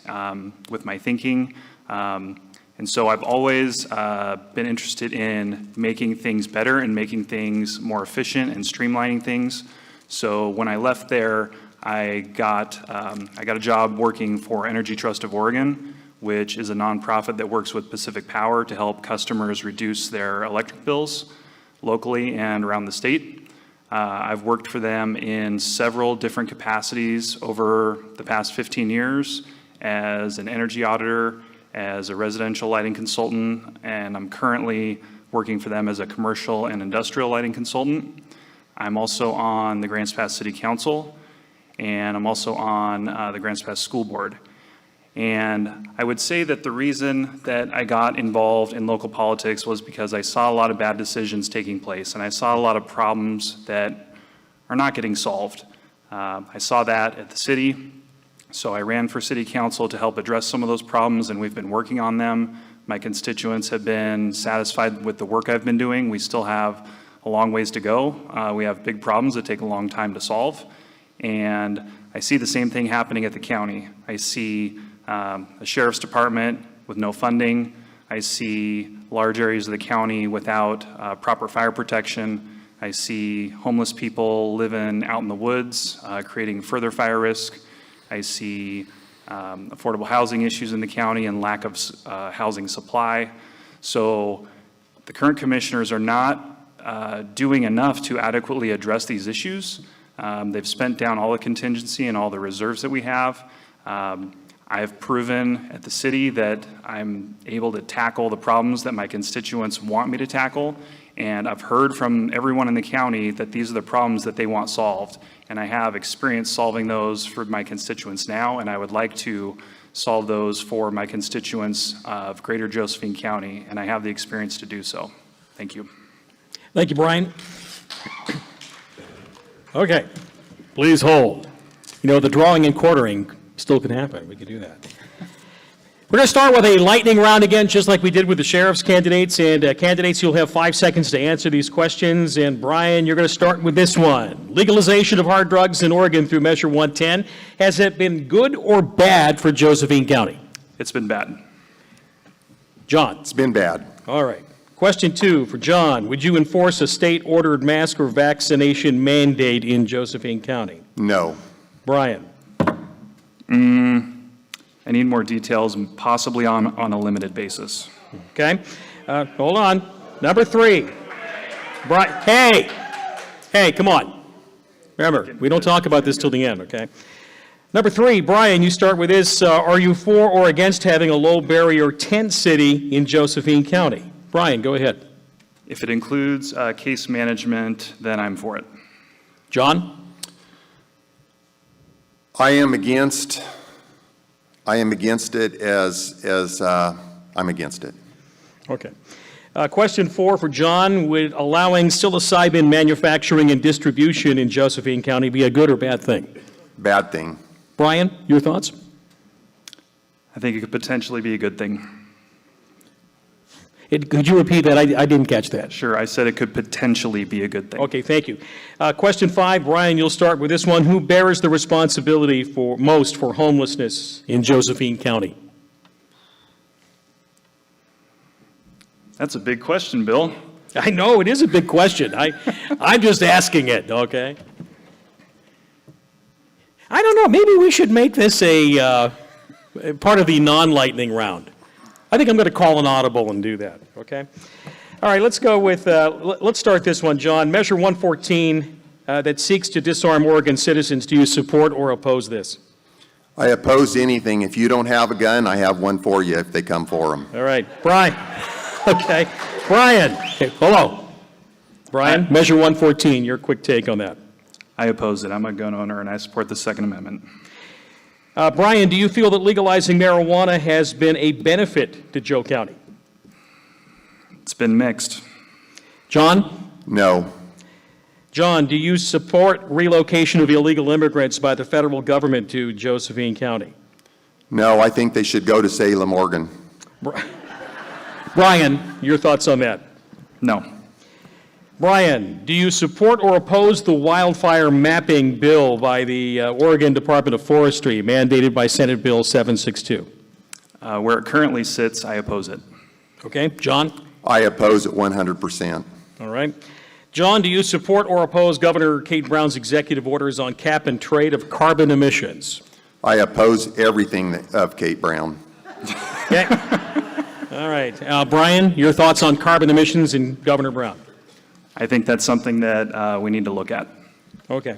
with my thinking. And so I've always been interested in making things better and making things more efficient and streamlining things. So when I left there, I got a job working for Energy Trust of Oregon, which is a nonprofit that works with Pacific Power to help customers reduce their electric bills locally and around the state. I've worked for them in several different capacities over the past 15 years as an energy auditor, as a residential lighting consultant, and I'm currently working for them as a commercial and industrial lighting consultant. I'm also on the Grants Pass City Council, and I'm also on the Grants Pass School Board. And I would say that the reason that I got involved in local politics was because I saw a lot of bad decisions taking place, and I saw a lot of problems that are not getting solved. I saw that at the city, so I ran for city council to help address some of those problems, and we've been working on them. My constituents have been satisfied with the work I've been doing. We still have a long ways to go. We have big problems that take a long time to solve, and I see the same thing happening at the county. I see a sheriff's department with no funding. I see large areas of the county without proper fire protection. I see homeless people living out in the woods, creating further fire risk. I see affordable housing issues in the county and lack of housing supply. So the current commissioners are not doing enough to adequately address these issues. They've spent down all the contingency and all the reserves that we have. I have proven at the city that I'm able to tackle the problems that my constituents want me to tackle, and I've heard from everyone in the county that these are the problems that they want solved, and I have experience solving those for my constituents now, and I would like to solve those for my constituents of Greater Josephine County, and I have the experience to do so. Thank you. Thank you, Brian. Okay, please hold. You know, the drawing and quartering still can happen. We can do that. We're going to start with a lightning round again, just like we did with the sheriff's candidates. And candidates, you'll have 5 seconds to answer these questions. And Brian, you're going to start with this one. Legalization of hard drugs in Oregon through Measure 110. Has it been good or bad for Josephine County? It's been bad. John? It's been bad. All right. Question 2 for John. Would you enforce a state-ordered mask or vaccination mandate in Josephine County? No. Brian? I need more details, possibly on a limited basis. Okay. Hold on. Number 3. Brian, hey, come on. Remember, we don't talk about this till the end, okay? Number 3, Brian, you start with this. Are you for or against having a low-barrier tent city in Josephine County? Brian, go ahead. If it includes case management, then I'm for it. John? I am against it as I'm against it. Okay. Question 4 for John. Would allowing psilocybin manufacturing and distribution in Josephine County be a good or bad thing? Bad thing. Brian, your thoughts? I think it could potentially be a good thing. Could you repeat that? I didn't catch that. Sure, I said it could potentially be a good thing. Okay, thank you. Question 5, Brian, you'll start with this one. Who bears the responsibility for homelessness in Josephine County? That's a big question, Bill. I know, it is a big question. I'm just asking it, okay? I don't know, maybe we should make this a part of the non-lightning round. I think I'm going to call an audible and do that, okay? All right, let's go with, let's start this one, John. Measure 114 that seeks to disarm Oregon citizens. Do you support or oppose this? I oppose anything. If you don't have a gun, I have one for you if they come for them. All right, Brian. Okay, Brian. Okay, hello. Brian, Measure 114, your quick take on that. I oppose it. I'm a gun owner, and I support the Second Amendment. Brian, do you feel that legalizing marijuana has been a benefit to Joe County? It's been mixed. John? No. John, do you support relocation of illegal immigrants by the federal government to Josephine County? No, I think they should go to Salem, Oregon. Brian, your thoughts on that? No. Brian, do you support or oppose the wildfire mapping bill by the Oregon Department of Forestry mandated by Senate Bill 762? Where it currently sits, I oppose it. Okay, John? I oppose it 100%. All right. John, do you support or oppose Governor Kate Brown's executive orders on cap and trade of carbon emissions? I oppose everything of Kate Brown. Okay. All right. Brian, your thoughts on carbon emissions and Governor Brown? I think that's something that we need to look at. Okay.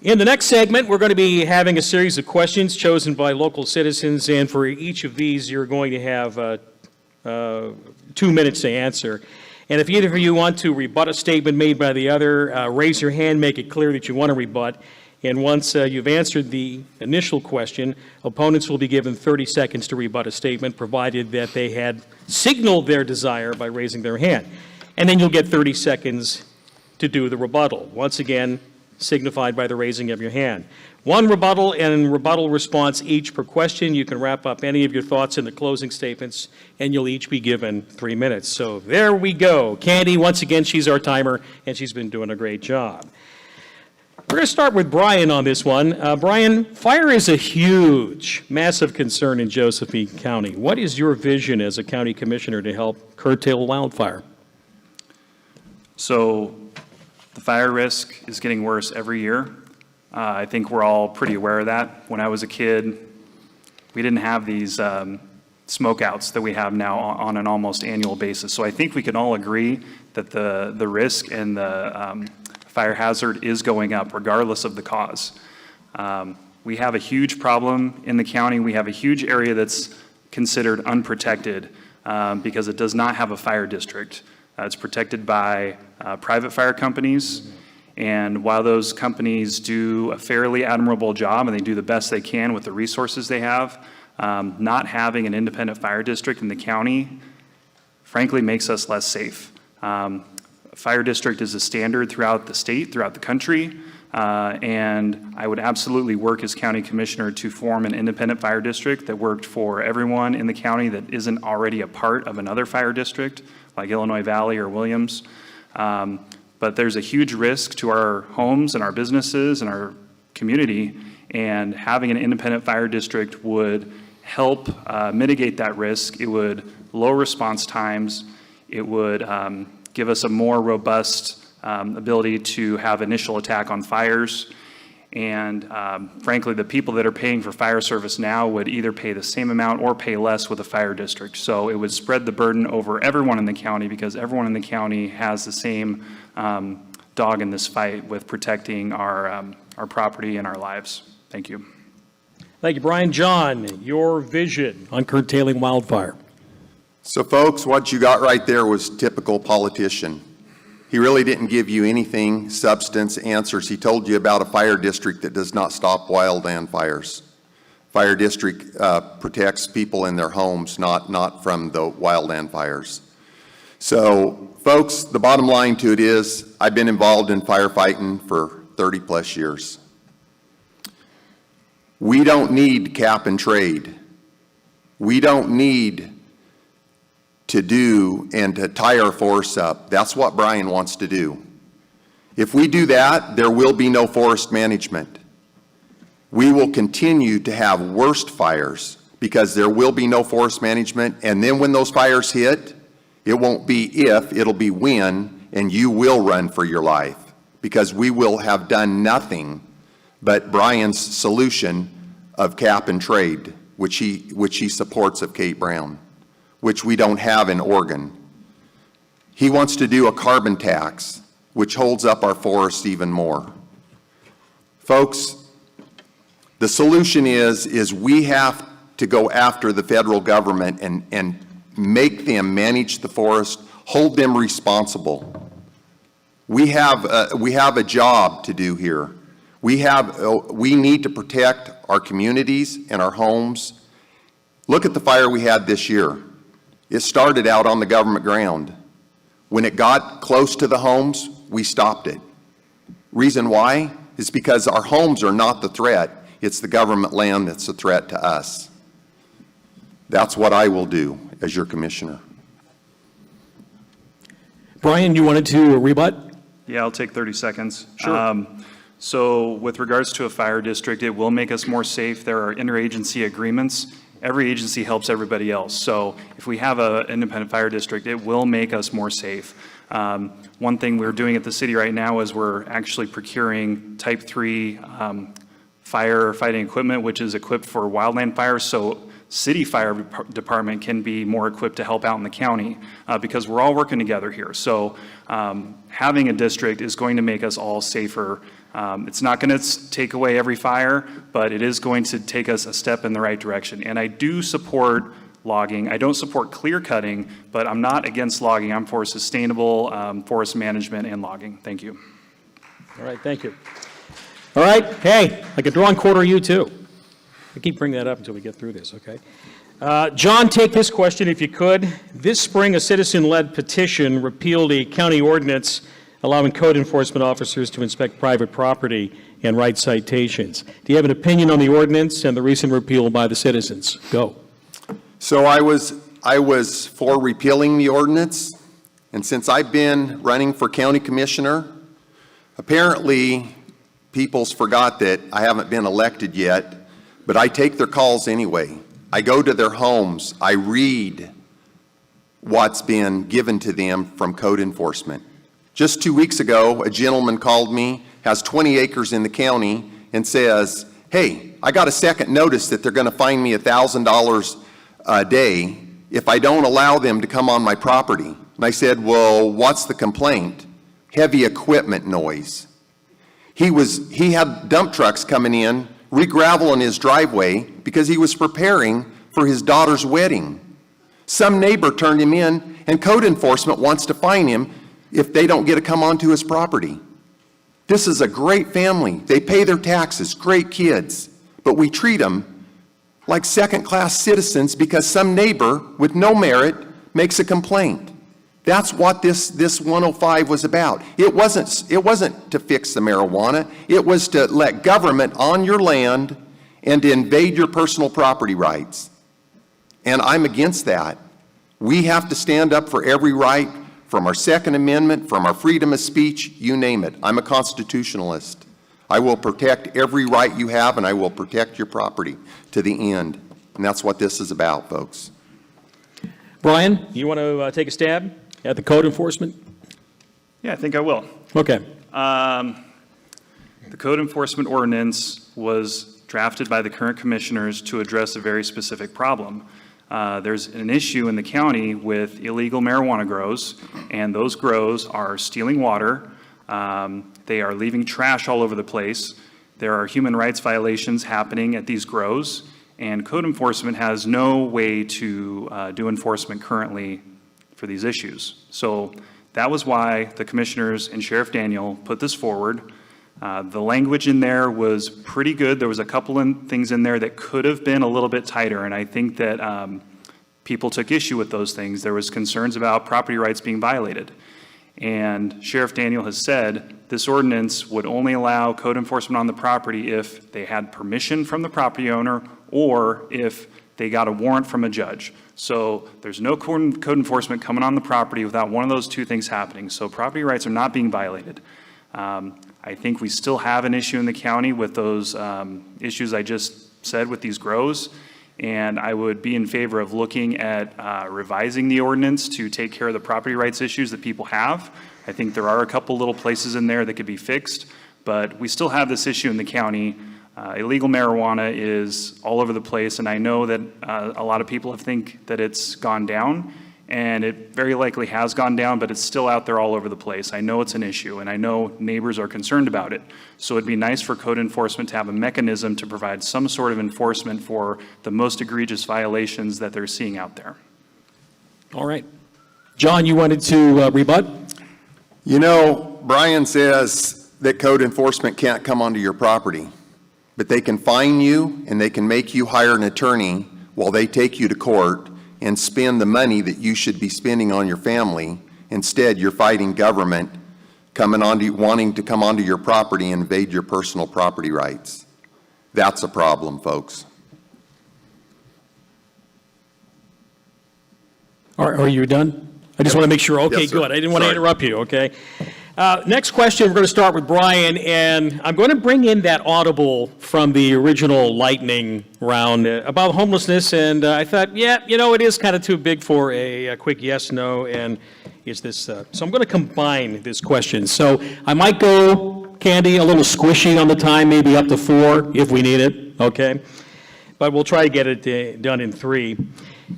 In the next segment, we're going to be having a series of questions chosen by local citizens, and for each of these, you're going to have 2 minutes to answer. And if either of you want to rebut a statement made by the other, raise your hand, make it clear that you want to rebut. And once you've answered the initial question, opponents will be given 30 seconds to rebut a statement, provided that they had signaled their desire by raising their hand. And then you'll get 30 seconds to do the rebuttal, once again signified by the raising of your hand. One rebuttal and rebuttal response each per question. You can wrap up any of your thoughts in the closing statements, and you'll each be given 3 minutes. So there we go. Candy, once again, she's our timer, and she's been doing a great job. We're going to start with Brian on this one. Brian, fire is a huge, massive concern in Josephine County. What is your vision as a county commissioner to help curtail wildfire? So the fire risk is getting worse every year. I think we're all pretty aware of that. When I was a kid, we didn't have these smoke outs that we have now on an almost annual basis. So I think we can all agree that the risk and the fire hazard is going up regardless of the cause. We have a huge problem in the county. We have a huge area that's considered unprotected because it does not have a fire district. It's protected by private fire companies. And while those companies do a fairly admirable job and they do the best they can with the resources they have, not having an independent fire district in the county, frankly, makes us less safe. Fire district is a standard throughout the state, throughout the country, and I would absolutely work as county commissioner to form an independent fire district that worked for everyone in the county that isn't already a part of another fire district, like Illinois Valley or Williams. But there's a huge risk to our homes and our businesses and our community, and having an independent fire district would help mitigate that risk. It would lower response times. It would give us a more robust ability to have initial attack on fires. And frankly, the people that are paying for fire service now would either pay the same amount or pay less with a fire district. So it would spread the burden over everyone in the county, because everyone in the county has the same dog in this fight with protecting our property and our lives. Thank you. Thank you, Brian. John, your vision on curtailing wildfire. So folks, what you got right there was typical politician. He really didn't give you anything, substance, answers. He told you about a fire district that does not stop wildland fires. Fire district protects people in their homes, not from the wildland fires. So folks, the bottom line to it is, I've been involved in firefighting for 30 plus years. We don't need cap and trade. We don't need to do and to tie our force up. That's what Brian wants to do. If we do that, there will be no forest management. We will continue to have worst fires because there will be no forest management, and then when those fires hit, it won't be if, it'll be when, and you will run for your life because we will have done nothing but Brian's solution of cap and trade, which he supports of Kate Brown, which we don't have in Oregon. He wants to do a carbon tax, which holds up our forests even more. Folks, the solution is we have to go after the federal government and make them manage the forest, hold them responsible. We have a job to do here. We need to protect our communities and our homes. Look at the fire we had this year. It started out on the government ground. When it got close to the homes, we stopped it. Reason why is because our homes are not the threat. It's the government land that's a threat to us. That's what I will do as your commissioner. Brian, you wanted to rebut? Yeah, I'll take 30 seconds. Sure. So with regards to a fire district, it will make us more safe. There are interagency agreements. Every agency helps everybody else. So if we have an independent fire district, it will make us more safe. One thing we're doing at the city right now is we're actually procuring type 3 firefighting equipment, which is equipped for wildland fires. So city fire department can be more equipped to help out in the county because we're all working together here. So having a district is going to make us all safer. It's not going to take away every fire, but it is going to take us a step in the right direction. And I do support logging. I don't support clear cutting, but I'm not against logging. I'm for sustainable forest management and logging. Thank you. All right, thank you. All right, hey, I could draw and quarter you too. I keep bringing that up until we get through this, okay? John, take this question if you could. This spring, a citizen-led petition repealed a county ordinance allowing code enforcement officers to inspect private property and write citations. Do you have an opinion on the ordinance and the recent repeal by the citizens? Go. So I was for repealing the ordinance, and since I've been running for county commissioner, apparently people's forgot that I haven't been elected yet, but I take their calls anyway. I go to their homes. I read what's been given to them from code enforcement. Just 2 weeks ago, a gentleman called me, has 20 acres in the county, and says, hey, I got a second notice that they're going to fine me $1,000 a day if I don't allow them to come on my property. And I said, well, what's the complaint? Heavy equipment noise. He had dump trucks coming in, re-graveling his driveway because he was preparing for his daughter's wedding. Some neighbor turned him in, and code enforcement wants to fine him if they don't get to come onto his property. This is a great family. They pay their taxes, great kids, but we treat them like second-class citizens because some neighbor with no merit makes a complaint. That's what this 105 was about. It wasn't to fix the marijuana. It was to let government on your land and to invade your personal property rights. And I'm against that. We have to stand up for every right, from our Second Amendment, from our freedom of speech, you name it. I'm a constitutionalist. I will protect every right you have, and I will protect your property to the end. And that's what this is about, folks. Brian, you want to take a stab at the code enforcement? Yeah, I think I will. Okay. The code enforcement ordinance was drafted by the current commissioners to address a very specific problem. There's an issue in the county with illegal marijuana grows, and those grows are stealing water. They are leaving trash all over the place. There are human rights violations happening at these grows, and code enforcement has no way to do enforcement currently for these issues. So that was why the commissioners and Sheriff Daniel put this forward. The language in there was pretty good. There was a couple of things in there that could have been a little bit tighter, and I think that people took issue with those things. There was concerns about property rights being violated. And Sheriff Daniel has said this ordinance would only allow code enforcement on the property if they had permission from the property owner or if they got a warrant from a judge. So there's no code enforcement coming on the property without one of those two things happening. So property rights are not being violated. I think we still have an issue in the county with those issues I just said with these grows, and I would be in favor of looking at revising the ordinance to take care of the property rights issues that people have. I think there are a couple little places in there that could be fixed, but we still have this issue in the county. Illegal marijuana is all over the place, and I know that a lot of people think that it's gone down, and it very likely has gone down, but it's still out there all over the place. I know it's an issue, and I know neighbors are concerned about it. So it'd be nice for code enforcement to have a mechanism to provide some sort of enforcement for the most egregious violations that they're seeing out there. All right. John, you wanted to rebut? You know, Brian says that code enforcement can't come onto your property, but they can fine you and they can make you hire an attorney while they take you to court and spend the money that you should be spending on your family. Instead, you're fighting government wanting to come onto your property and invade your personal property rights. That's a problem, folks. Are you done? I just want to make sure. Okay, Yes, sir. good. I didn't want to Sorry. interrupt you, okay? Next question, we're going to start with Brian, and I'm going to bring in that audible from the original lightning round about homelessness, and I thought, yeah, you know, it is kind of too big for a quick yes, no, and is this, so I'm going to combine this question. So I might go, Candy, a little squishy on the time, maybe up to 4 if we need it, okay? But we'll try to get it done in 3.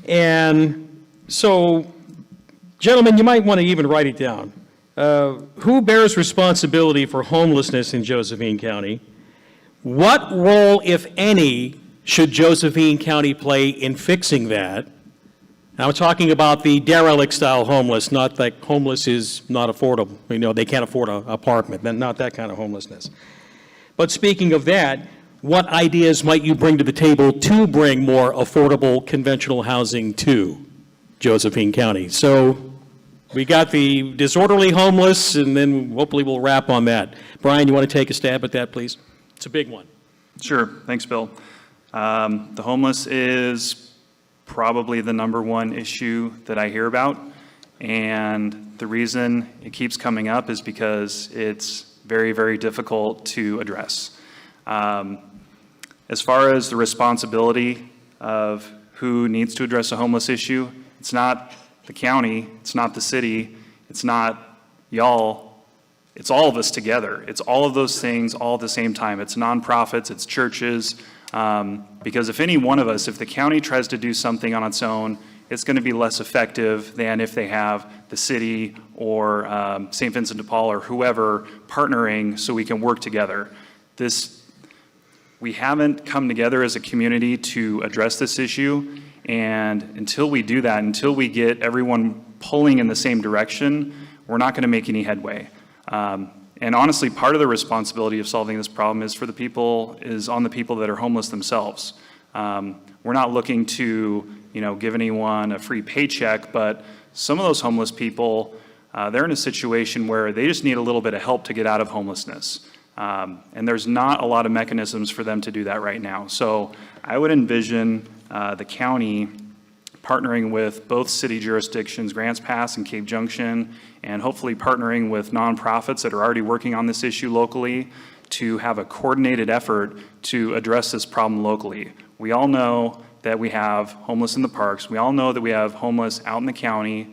And so, gentlemen, you might want to even write it down. Who bears responsibility for homelessness in Josephine County? What role, if any, should Josephine County play in fixing that? Now, I'm talking about the derelict-style homeless, not that homeless is not affordable. You know, they can't afford an apartment, not that kind of homelessness. But speaking of that, what ideas might you bring to the table to bring more affordable conventional housing to Josephine County? So we got the disorderly homeless, and then hopefully we'll wrap on that. Brian, you want to take a stab at that, please? It's a big one. Sure, thanks, Bill. The homeless is probably the #1 issue that I hear about, and the reason it keeps coming up is because it's very, very difficult to address. As far as the responsibility of who needs to address a homeless issue, it's not the county, it's not the city, it's not y'all, it's all of us together. It's all of those things all at the same time. It's nonprofits, it's churches, because if any one of us, if the county tries to do something on its own, it's going to be less effective than if they have the city or St. Vincent de Paul or whoever partnering so we can work together. We haven't come together as a community to address this issue, and until we do that, until we get everyone pulling in the same direction, we're not going to make any headway. And honestly, part of the responsibility of solving this problem is on the people that are homeless themselves. We're not looking to, give anyone a free paycheck, but some of those homeless people, they're in a situation where they just need a little bit of help to get out of homelessness. And there's not a lot of mechanisms for them to do that right now. So I would envision the county partnering with both city jurisdictions, Grants Pass and Cave Junction, and hopefully partnering with nonprofits that are already working on this issue locally to have a coordinated effort to address this problem locally. We all know that we have homeless in the parks. We all know that we have homeless out in the county,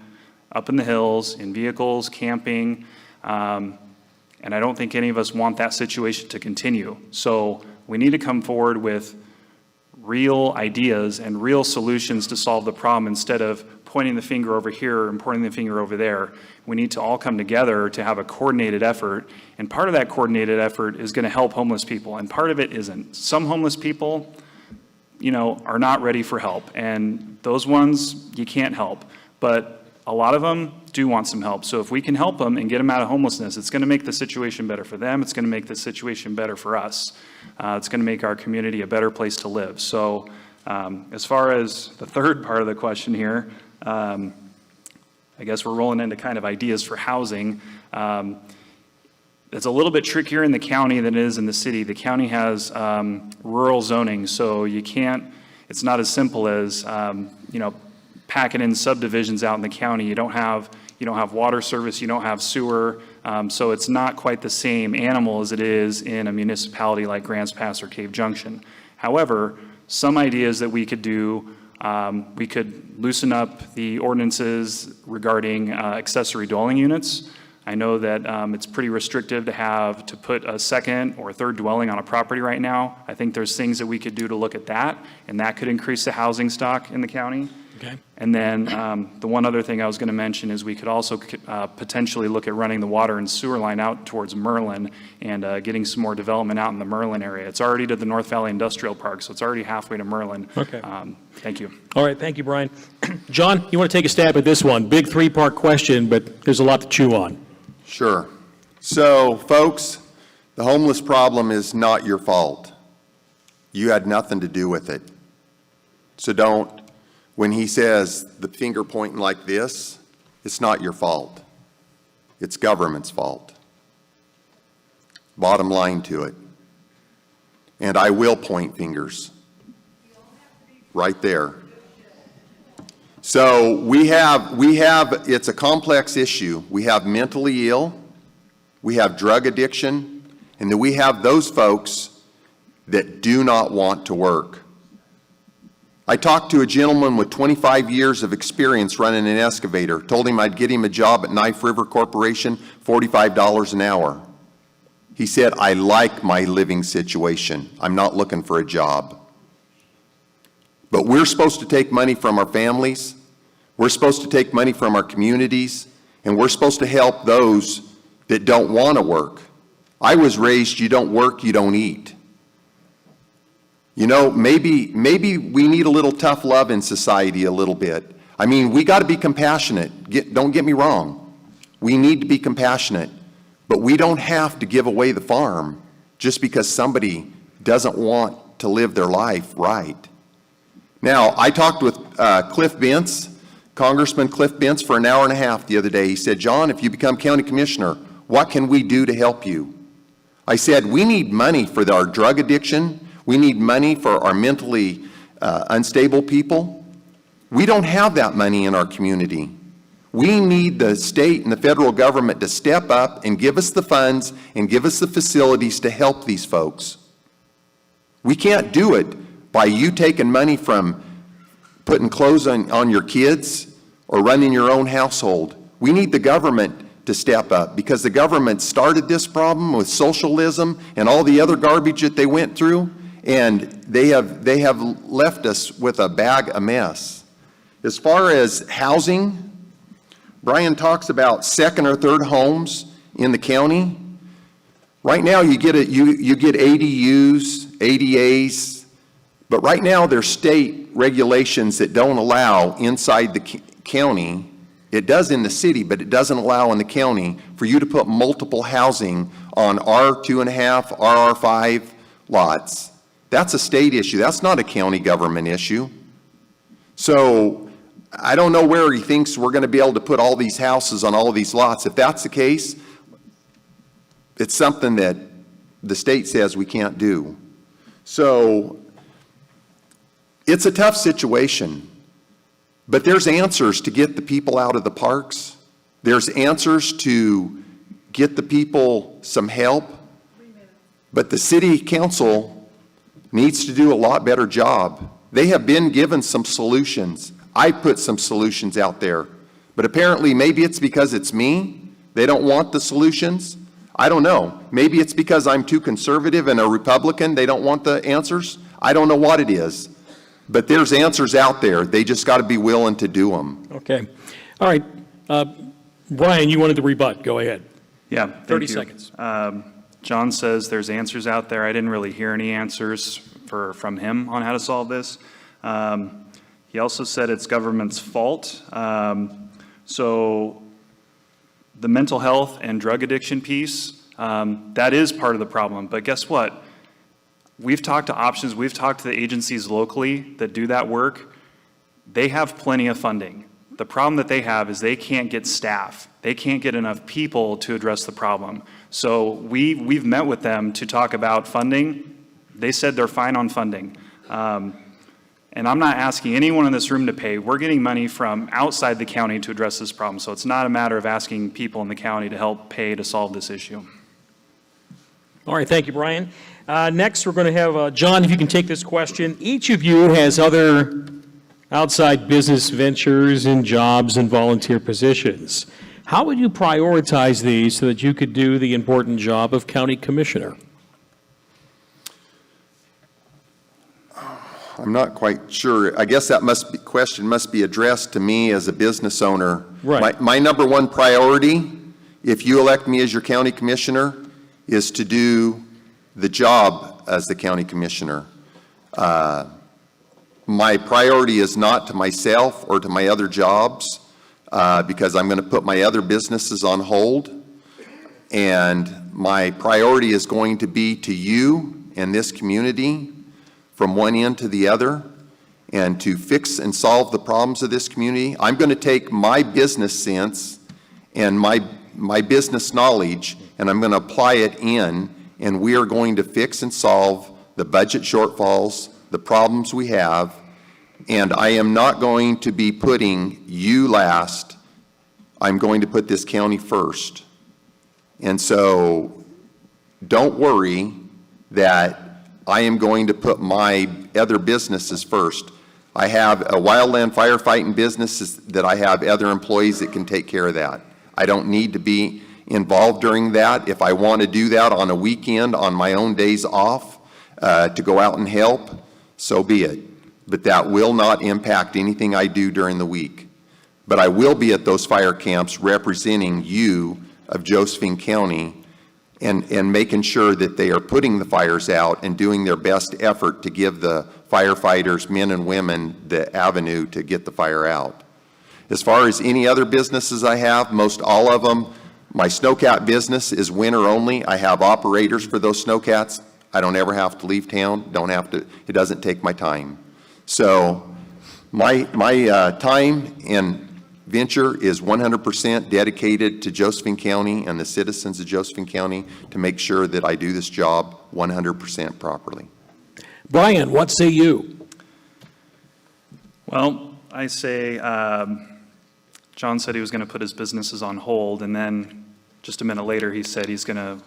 up in the hills, in vehicles, camping, and I don't think any of us want that situation to continue. So we need to come forward with real ideas and real solutions to solve the problem instead of pointing the finger over here and pointing the finger over there. We need to all come together to have a coordinated effort, and part of that coordinated effort is going to help homeless people, and part of it isn't. Some homeless people, are not ready for help, and those ones you can't help, but a lot of them do want some help. So if we can help them and get them out of homelessness, it's going to make the situation better for them. It's going to make the situation better for us. It's going to make our community a better place to live. So as far as the third part of the question here, I guess we're rolling into kind of ideas for housing. It's a little bit trickier in the county than it is in the city. The county has rural zoning, so it's not as simple as, packing in subdivisions out in the county. You don't have water service, you don't have sewer, so it's not quite the same animal as it is in a municipality like Grants Pass or Cave Junction. However, some ideas that we could do, we could loosen up the ordinances regarding accessory dwelling units. I know that it's pretty restrictive to put a second or third dwelling on a property right now. I think there's things that we could do to look at that, and that could increase the housing stock in the county. Okay. And then the one other thing I was going to mention is we could also potentially look at running the water and sewer line out towards Merlin and getting some more development out in the Merlin area. It's already to the North Valley Industrial Park, so it's already halfway to Merlin. Okay. Thank you. All right, thank you, Brian. John, you want to take a stab at this one? Big three-part question, but there's a lot to chew on. Sure. So, folks, the homeless problem is not your fault. You had nothing to do with it. So when he says the finger pointing like this, it's not your fault. It's government's fault. Bottom line to it. And I will point fingers. Right there. So we have, it's a complex issue. We have mentally ill, we have drug addiction, and then we have those folks that do not want to work. I talked to a gentleman with 25 years of experience running an excavator, told him I'd get him a job at Knife River Corporation, $45 an hour. He said, I like my living situation. I'm not looking for a job. But we're supposed to take money from our families, we're supposed to take money from our communities, and we're supposed to help those that don't want to work. I was raised, you don't work, you don't eat. Maybe we need a little tough love in society a little bit. I mean, we got to be compassionate. Don't get me wrong. We need to be compassionate, but we don't have to give away the farm just because somebody doesn't want to live their life right. Now, I talked with Cliff Bentz, Congressman Cliff Bentz, for an hour and a half the other day. He said, John, if you become county commissioner, what can we do to help you? I said, we need money for our drug addiction. We need money for our mentally unstable people. We don't have that money in our community. We need the state and the federal government to step up and give us the funds and give us the facilities to help these folks. We can't do it by you taking money from putting clothes on your kids or running your own household. We need the government to step up, because the government started this problem with socialism and all the other garbage that they went through, and they have left us with a bag of mess. As far as housing, Brian talks about second or third homes in the county. Right now you get ADUs, ADAs, but right now there's state regulations that don't allow inside the county. It does in the city, but it doesn't allow in the county for you to put multiple housing on R2.5, RR5 lots. That's a state issue. That's not a county government issue. So I don't know where he thinks we're going to be able to put all these houses on all of these lots. If that's the case, it's something that the state says we can't do. So it's a tough situation. But there's answers to get the people out of the parks. There's answers to get the people some help. But the city council needs to do a lot better job. They have been given some solutions. I put some solutions out there. But apparently, maybe it's because it's me. They don't want the solutions. I don't know. Maybe it's because I'm too conservative and a Republican. They don't want the answers. I don't know what it is. But there's answers out there. They just got to be willing to do them. Okay. All right. Brian, you wanted to rebut. Go ahead. Yeah, 30 seconds. John says there's answers out there. I didn't really hear any answers from him on how to solve this. He also said it's government's fault. So the mental health and drug addiction piece, that is part of the problem. But guess what? We've talked to options. We've talked to the agencies locally that do that work. They have plenty of funding. The problem that they have is they can't get staff. They can't get enough people to address the problem. So we've met with them to talk about funding. They said they're fine on funding. And I'm not asking anyone in this room to pay. We're getting money from outside the county to address this problem. So it's not a matter of asking people in the county to help pay to solve this issue. All right, thank you, Brian. Next, we're going to have John, if you can take this question. Each of you has other outside business ventures and jobs and volunteer positions. How would you prioritize these so that you could do the important job of county commissioner? I'm not quite sure. I guess that question must be addressed to me as a business owner. Right. My number one priority, if you elect me as your county commissioner, is to do the job as the county commissioner. My priority is not to myself or to my other jobs, because I'm going to put my other businesses on hold. And my priority is going to be to you and this community from one end to the other, and to fix and solve the problems of this community. I'm going to take my business sense and my business knowledge, and I'm going to apply it in, and we are going to fix and solve the budget shortfalls, the problems we have, and I am not going to be putting you last. I'm going to put this county first. And so don't worry that I am going to put my other businesses first. I have a wildland firefighting business that I have other employees that can take care of that. I don't need to be involved during that. If I want to do that on a weekend, on my own days off, to go out and help, so be it. But that will not impact anything I do during the week. But I will be at those fire camps representing you of Josephine County, and making sure that they are putting the fires out and doing their best effort to give the firefighters, men and women, the avenue to get the fire out. As far as any other businesses I have, most all of them, My snowcat business is winter only. I have operators for those snowcats. I don't ever have to leave town, it doesn't take my time. So my time and venture is 100% dedicated to Josephine County and the citizens of Josephine County to make sure that I do this job 100% properly. Brian, what say you? Well, I say, John said he was going to put his businesses on hold, and then just a minute later, he said he's going to,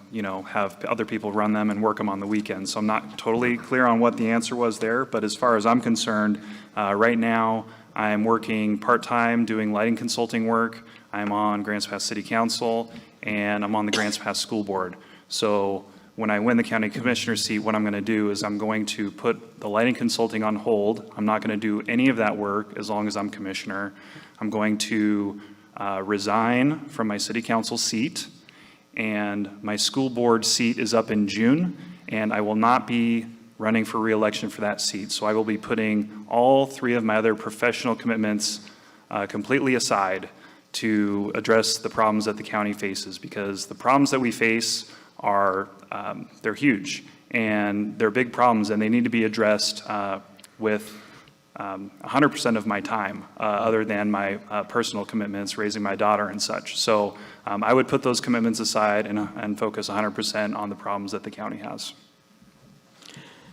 have other people run them and work them on the weekends. So I'm not totally clear on what the answer was there, but as far as I'm concerned, right now, I'm working part-time doing lighting consulting work. I'm on Grants Pass City Council, and I'm on the Grants Pass School Board. So when I win the county commissioner seat, what I'm going to do is I'm going to put the lighting consulting on hold. I'm not going to do any of that work as long as I'm commissioner. I'm going to resign from my city council seat, and my school board seat is up in June, and I will not be running for re-election for that seat. So I will be putting all 3 of my other professional commitments completely aside to address the problems that the county faces, because the problems that we face are, they're huge, and they're big problems, and they need to be addressed with 100% of my time, other than my personal commitments, raising my daughter and such. So I would put those commitments aside and focus 100% on the problems that the county has.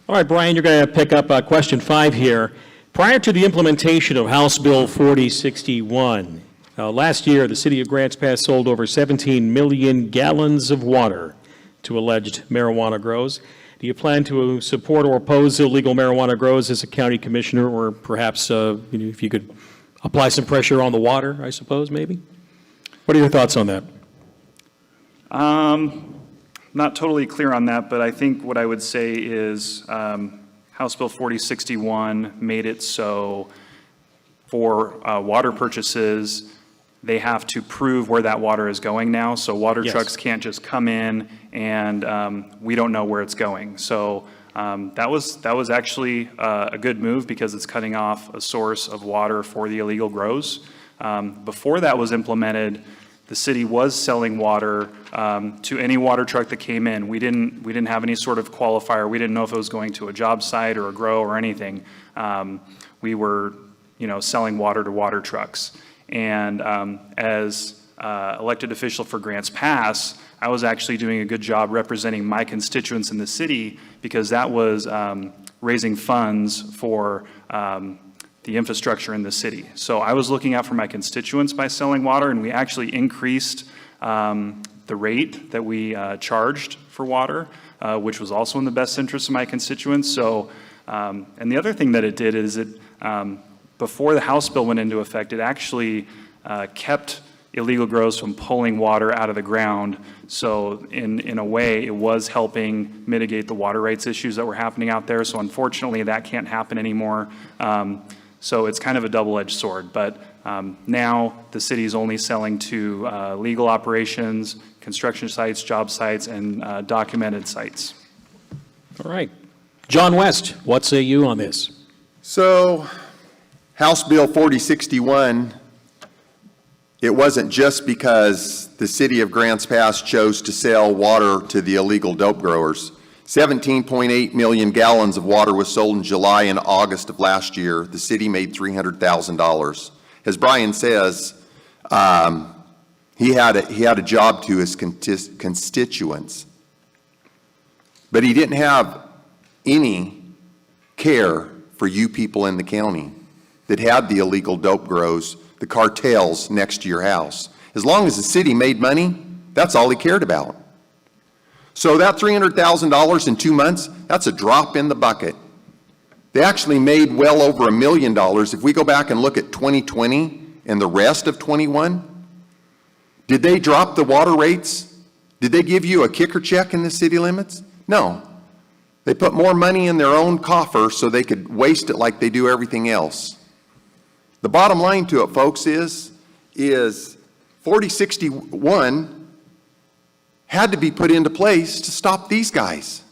All right, Brian, you're going to pick up question 5 here. Prior to the implementation of House Bill 4061, last year the city of Grants Pass sold over 17 million gallons of water to alleged marijuana grows. Do you plan to support or oppose illegal marijuana grows as a county commissioner, or perhaps if you could apply some pressure on the water, I suppose, maybe? What are your thoughts on that? Not totally clear on that, but I think what I would say is House Bill 4061 made it so for water purchases, they have to prove where that water is going now. So water trucks can't just come in and we don't know where it's going. So that was actually a good move, because it's cutting off a source of water for the illegal grows. Before that was implemented, the city was selling water to any water truck that came in. We didn't have any sort of qualifier. We didn't know if it was going to a job site or a grow or anything. We were, selling water to water trucks. And as elected official for Grants Pass, I was actually doing a good job representing my constituents in the city, because that was raising funds for the infrastructure in the city. So I was looking out for my constituents by selling water, and we actually increased the rate that we charged for water, which was also in the best interest of my constituents. So, and the other thing that it did is it, before the House bill went into effect, it actually kept illegal grows from pulling water out of the ground. So in a way, it was helping mitigate the water rights issues that were happening out there. So unfortunately, that can't happen anymore. So it's kind of a double-edged sword. But now the city is only selling to legal operations, construction sites, job sites, and documented sites. All right. John West, what say you on this? So, House Bill 4061, it wasn't just because the city of Grants Pass chose to sell water to the illegal dope growers. 17.8 million gallons of water was sold in July and August of last year. The city made $300,000. As Brian says, he had a job to his constituents, but he didn't have any care for you people in the county that had the illegal dope grows, the cartels next to your house. As long as the city made money, that's all he cared about. So that $300,000 in 2 months, that's a drop in the bucket. They actually made well over $1 million. If we go back and look at 2020 and the rest of 21, did they drop the water rates? Did they give you a kicker check in the city limits? No. They put more money in their own coffer so they could waste it like they do everything else. The bottom line to it, folks, is 4061 had to be put into place to stop these guys.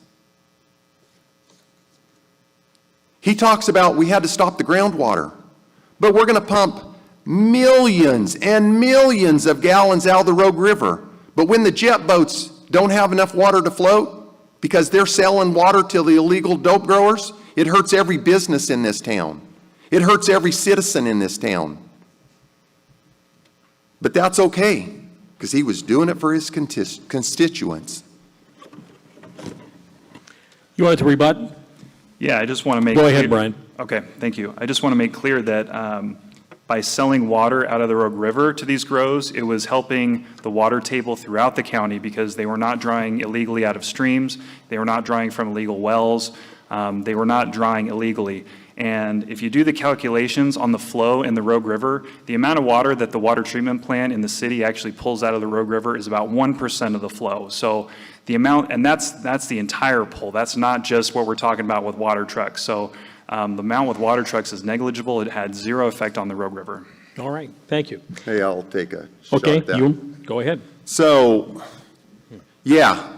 He talks about we had to stop the groundwater, but we're going to pump millions and millions of gallons out of the Rogue River. But when the jet boats don't have enough water to float because they're selling water to the illegal dope growers, it hurts every business in this town. It hurts every citizen in this town. But that's okay, because he was doing it for his constituents. You wanted to rebut? Yeah, I just want to make. Go ahead, clear- Brian. Okay, thank you. I just want to make clear that by selling water out of the Rogue River to these grows, it was helping the water table throughout the county because they were not drawing illegally out of streams. They were not drawing from illegal wells. They were not drawing illegally. And if you do the calculations on the flow in the Rogue River, the amount of water that the water treatment plant in the city actually pulls out of the Rogue River is about 1% of the flow. So the amount, and that's the entire pull. That's not just what we're talking about with water trucks. So the amount with water trucks is negligible. It had zero effect on the Rogue River. All right, thank you. Hey, I'll take a shot Okay, at that. you, go ahead. So, yeah,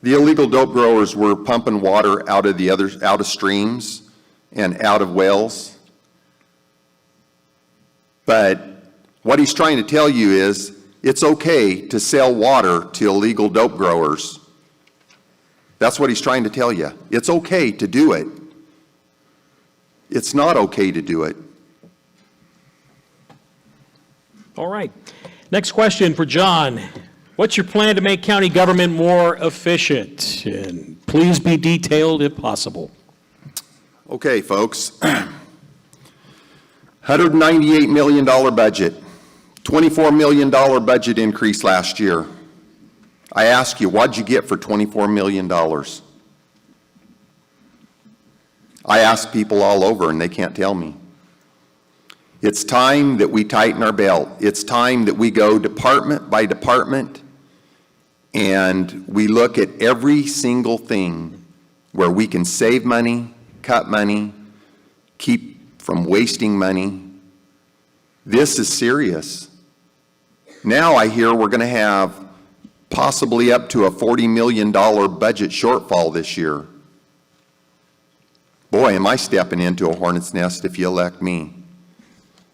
the illegal dope growers were pumping water out of streams and out of wells. But what he's trying to tell you is it's okay to sell water to illegal dope growers. That's what he's trying to tell you. It's okay to do it. It's not okay to do it. All right. Next question for John. What's your plan to make county government more efficient? And please be detailed if possible. Okay, folks. $198 million budget, $24 million budget increase last year. I ask you, what'd you get for $24 million? I ask people all over and they can't tell me. It's time that we tighten our belt. It's time that we go department by department and we look at every single thing where we can save money, cut money, keep from wasting money. This is serious. Now I hear we're going to have possibly up to a $40 million budget shortfall this year. Boy, am I stepping into a hornet's nest if you elect me.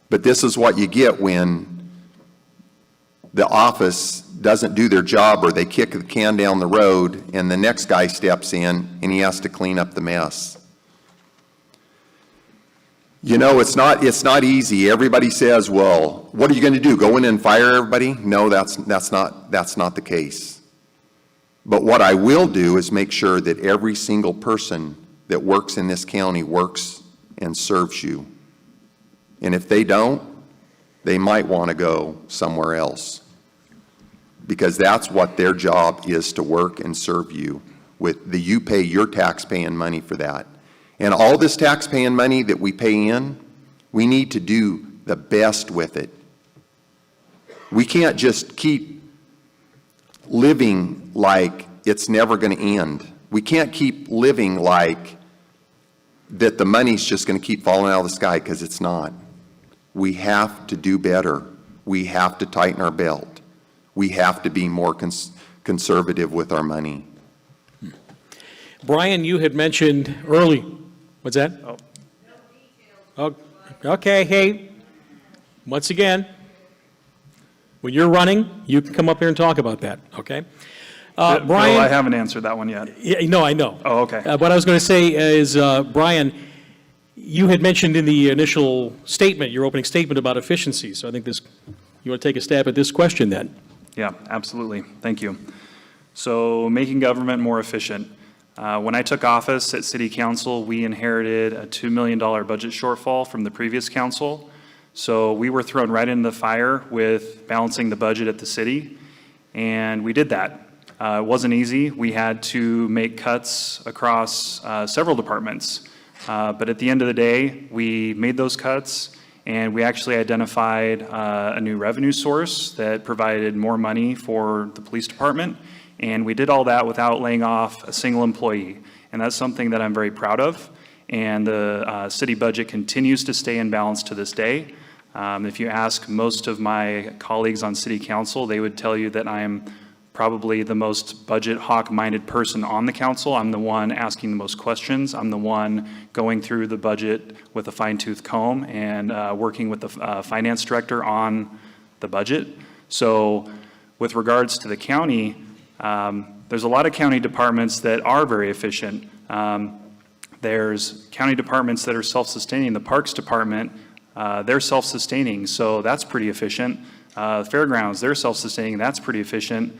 But this is what you get when the office doesn't do their job or they kick the can down the road and the next guy steps in and he has to clean up the mess. You know, it's not easy. Everybody says, well, what are you going to do? Go in and fire everybody? No, that's not the case. But what I will do is make sure that every single person that works in this county works and serves you. And if they don't, they might want to go somewhere else. Because that's what their job is, to work and serve you. You pay your tax-paying money for that. And all this tax-paying money that we pay in, we need to do the best with it. We can't just keep living like it's never going to end. We can't keep living like that the money's just going to keep falling out of the sky, because it's not. We have to do better. We have to tighten our belt. We have to be more conservative with our money. Brian, you had mentioned early, what's that? Oh, okay, hey, once again, when you're running, you can come up here and talk about that, okay? Bill, Brian, I haven't answered that one yet. yeah, no, I know. Oh, okay. What I was going to say is, Brian, you had mentioned in the initial statement, your opening statement, about efficiency. So I think you want to take a stab at this question then? Yeah, absolutely. Thank you. So making government more efficient. When I took office at City Council, we inherited a $2 million budget shortfall from the previous council. So we were thrown right into the fire with balancing the budget at the city, and we did that. It wasn't easy. We had to make cuts across several departments. But at the end of the day, we made those cuts, and we actually identified a new revenue source that provided more money for the police department. And we did all that without laying off a single employee. And that's something that I'm very proud of. And the city budget continues to stay in balance to this day. If you ask most of my colleagues on city council, they would tell you that I'm probably the most budget hawk-minded person on the council. I'm the one asking the most questions. I'm the one going through the budget with a fine-tooth comb and working with the finance director on the budget. So With regards to the county, there's a lot of county departments that are very efficient. There's county departments that are self-sustaining. The Parks Department, they're self-sustaining, so that's pretty efficient. Fairgrounds, they're self-sustaining, that's pretty efficient.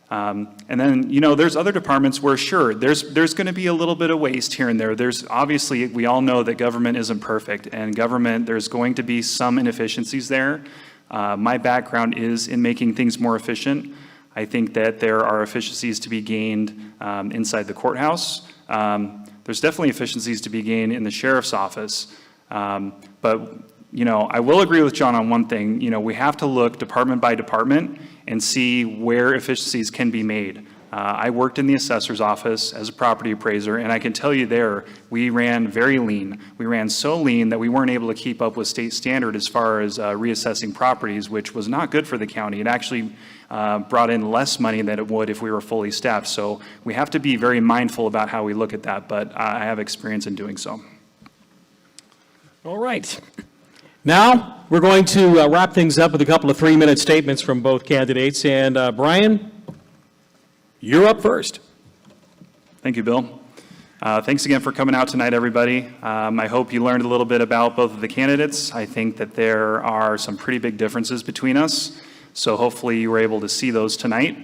And then, you know, there's other departments where, sure, there's going to be a little bit of waste here and there. There's obviously, we all know that government isn't perfect, and government, there's going to be some inefficiencies there. My background is in making things more efficient. I think that there are efficiencies to be gained inside the courthouse. There's definitely efficiencies to be gained in the sheriff's office. But, you know, I will agree with John on one thing. You know, we have to look department by department and see where efficiencies can be made. I worked in the assessor's office as a property appraiser, and I can tell you there, we ran very lean. We ran so lean that we weren't able to keep up with state standard as far as reassessing properties, which was not good for the county. It actually brought in less money than it would if we were fully staffed. So we have to be very mindful about how we look at that, but I have experience in doing so. All right. Now, we're going to wrap things up with a couple of 3-minute statements from both candidates. And Brian, you're up first. Thank you, Bill. Thanks again for coming out tonight, everybody. I hope you learned a little bit about both of the candidates. I think that there are some pretty big differences between us, so hopefully you were able to see those tonight.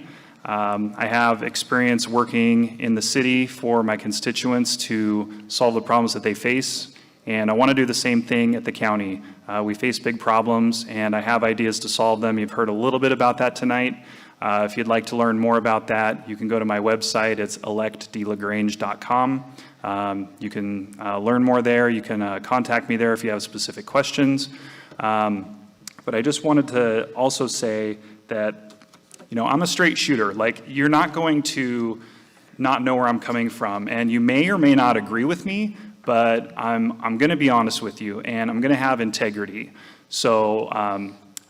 I have experience working in the city for my constituents to solve the problems that they face, and I want to do the same thing at the county. We face big problems, and I have ideas to solve them. You've heard a little bit about that tonight. If you'd like to learn more about that, you can go to my website. It's electdlagrange.com. You can learn more there. You can contact me there if you have specific questions. But I just wanted to also say that, you know, I'm a straight shooter. Like, you're not going to not know where I'm coming from, and you may or may not agree with me, but I'm going to be honest with you, and I'm going to have integrity. So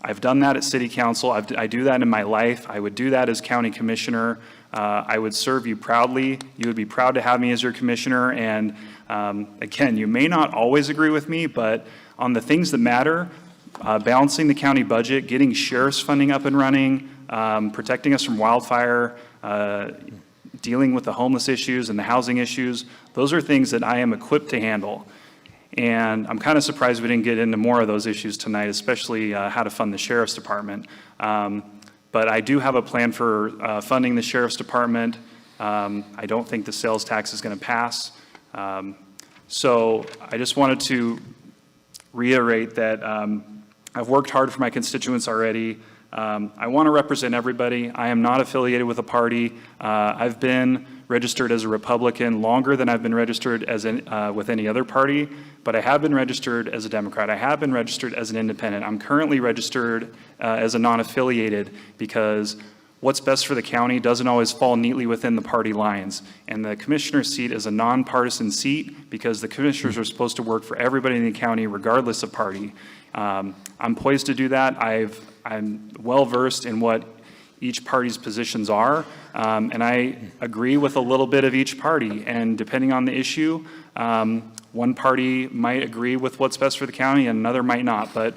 I've done that at City Council. I do that in my life. I would do that as County Commissioner. I would serve you proudly. You would be proud to have me as your Commissioner. And again, you may not always agree with me, but on the things that matter, balancing the county budget, getting sheriff's funding up and running, protecting us from wildfire, dealing with the homeless issues and the housing issues, those are things that I am equipped to handle. And I'm kind of surprised we didn't get into more of those issues tonight, especially how to fund the Sheriff's Department. But I do have a plan for funding the Sheriff's Department. I don't think the sales tax is going to pass. So I just wanted to reiterate that I've worked hard for my constituents already. I want to represent everybody. I am not affiliated with a party. I've been registered as a Republican longer than I've been registered as with any other party, but I have been registered as a Democrat. I have been registered as an independent. I'm currently registered as a non-affiliated because what's best for the county doesn't always fall neatly within the party lines. And the commissioner's seat is a nonpartisan seat because the commissioners are supposed to work for everybody in the county regardless of party. I'm poised to do that. I'm well-versed in what each party's positions are, and I agree with a little bit of each party. And depending on the issue, one party might agree with what's best for the county and another might not. But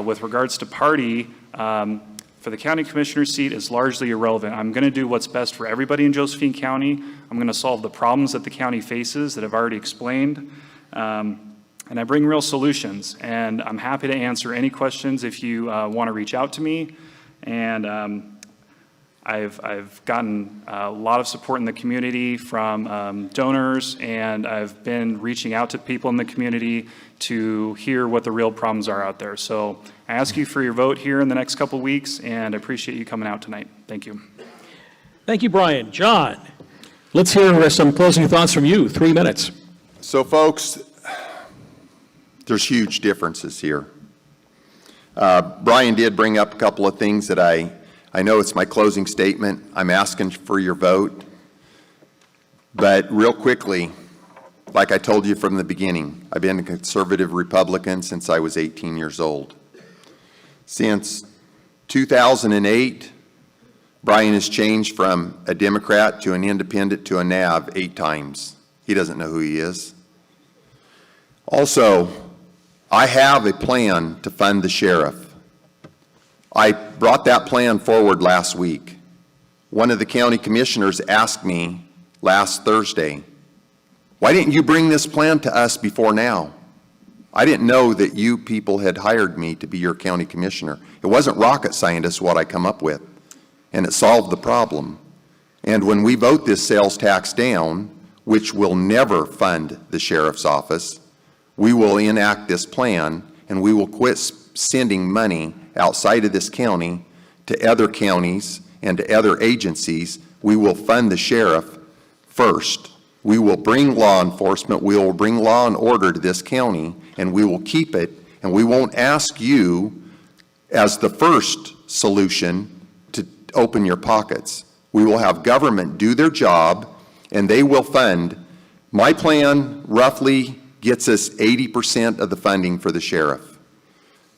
with regards to party, for the county commissioner's seat is largely irrelevant. I'm going to do what's best for everybody in Josephine County. I'm going to solve the problems that the county faces that I've already explained. And I bring real solutions, and I'm happy to answer any questions if you want to reach out to me. And I've gotten a lot of support in the community from donors, and I've been reaching out to people in the community to hear what the real problems are out there. So I ask you for your vote here in the next couple weeks, and I appreciate you coming out tonight. Thank you. Thank you, Brian. John, let's hear some closing thoughts from you. 3 minutes. So, folks, there's huge differences here. Brian did bring up a couple of things that I know it's my closing statement. I'm asking for your vote. But real quickly, like I told you from the beginning, I've been a conservative Republican since I was 18 years old. Since 2008, Brian has changed from a Democrat to an independent to a NAV 8 times. He doesn't know who he is. Also, I have a plan to fund the sheriff. I brought that plan forward last week. One of the county commissioners asked me last Thursday, why didn't you bring this plan to us before now? I didn't know that you people had hired me to be your county commissioner. It wasn't rocket scientist what I come up with, and it solved the problem. And when we vote this sales tax down, which will never fund the sheriff's office, we will enact this plan, and we will quit sending money outside of this county to other counties and to other agencies. We will fund the sheriff first. We will bring law enforcement, we will bring law and order to this county, and we will keep it, and we won't ask you as the first solution to open your pockets. We will have government do their job, and they will fund. My plan roughly gets us 80% of the funding for the sheriff.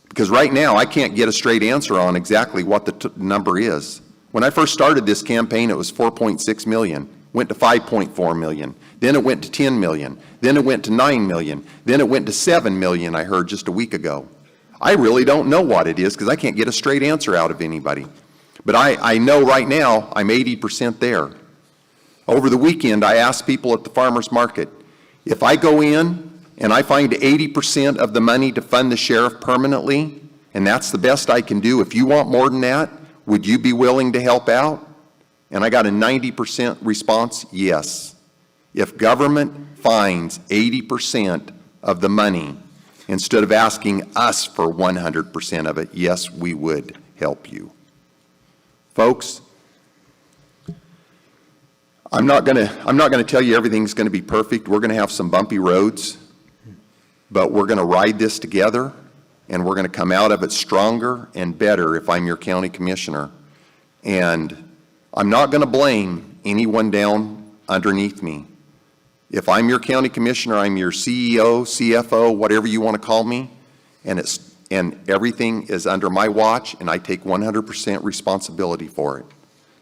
Because right now, I can't get a straight answer on exactly what the number is. When I first started this campaign, it was 4.6 million. Went to 5.4 million, then it went to 10 million, then it went to 9 million, then it went to 7 million, I heard just a week ago. I really don't know what it is because I can't get a straight answer out of anybody. But I know right now I'm 80% there. Over the weekend, I asked people at the farmer's market, if I go in and I find 80% of the money to fund the sheriff permanently, and that's the best I can do, if you want more than that, would you be willing to help out? And I got a 90% response, yes. If government finds 80% of the money, instead of asking us for 100% of it, yes, we would help you. Folks, I'm not gonna tell you everything's gonna be perfect. We're gonna have some bumpy roads, but we're gonna ride this together, and we're gonna come out of it stronger and better if I'm your county commissioner. And I'm not going to blame anyone down underneath me. If I'm your county commissioner, I'm your CEO, CFO, whatever you want to call me, and everything is under my watch, and I take 100% responsibility for it.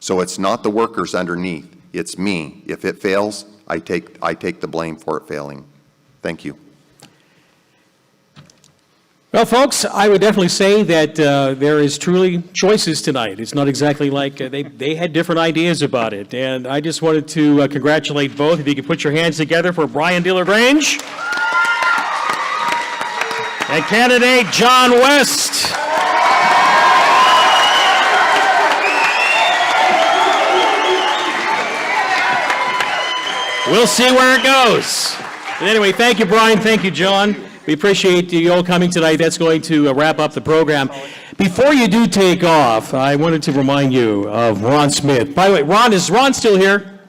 So it's not the workers underneath, it's me. If it fails, I take the blame for it failing. Thank you. Well, folks, I would definitely say that there is truly choices tonight. It's not exactly like they had different ideas about it. And I just wanted to congratulate both. If you could put your hands together for Brian D Lagrange and candidate John West. We'll see where it goes. But anyway, thank you, Brian. Thank you, John. We appreciate you all coming tonight. That's going to wrap up the program. Before you do take off, I wanted to remind you of Ron Smith. By the way, Ron, is Ron still here?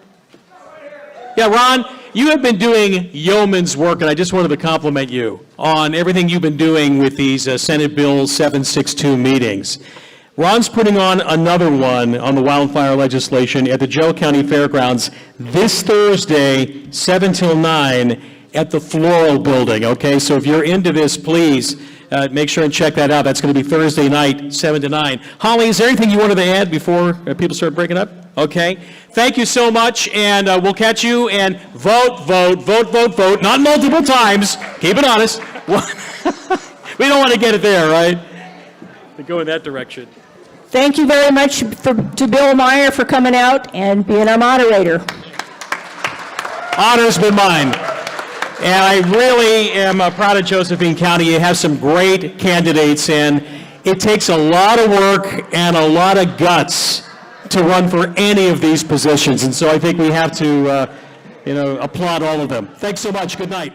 Yeah, Ron, you have been doing yeoman's work, and I just wanted to compliment you on everything you've been doing with these Senate Bill 762 meetings. Ron's putting on another one on the wildfire legislation at the Joe County Fairgrounds this Thursday, 7 till 9, at the Floral Building, okay? So if you're into this, please make sure and check that out. That's going to be Thursday night, 7 to 9. Holly, is there anything you wanted to add before people start breaking up? Okay. Thank you so much, and we'll catch you, and vote, not multiple times. Keep it honest. We don't want to get it there, right? To go in that direction. Thank you very much to Bill Meyer for coming out and being our moderator. Honor's been mine. And I really am proud of Josephine County. You have some great candidates, and it takes a lot of work and a lot of guts to run for any of these positions. And so I think we have to, applaud all of them. Thanks so much. Good night.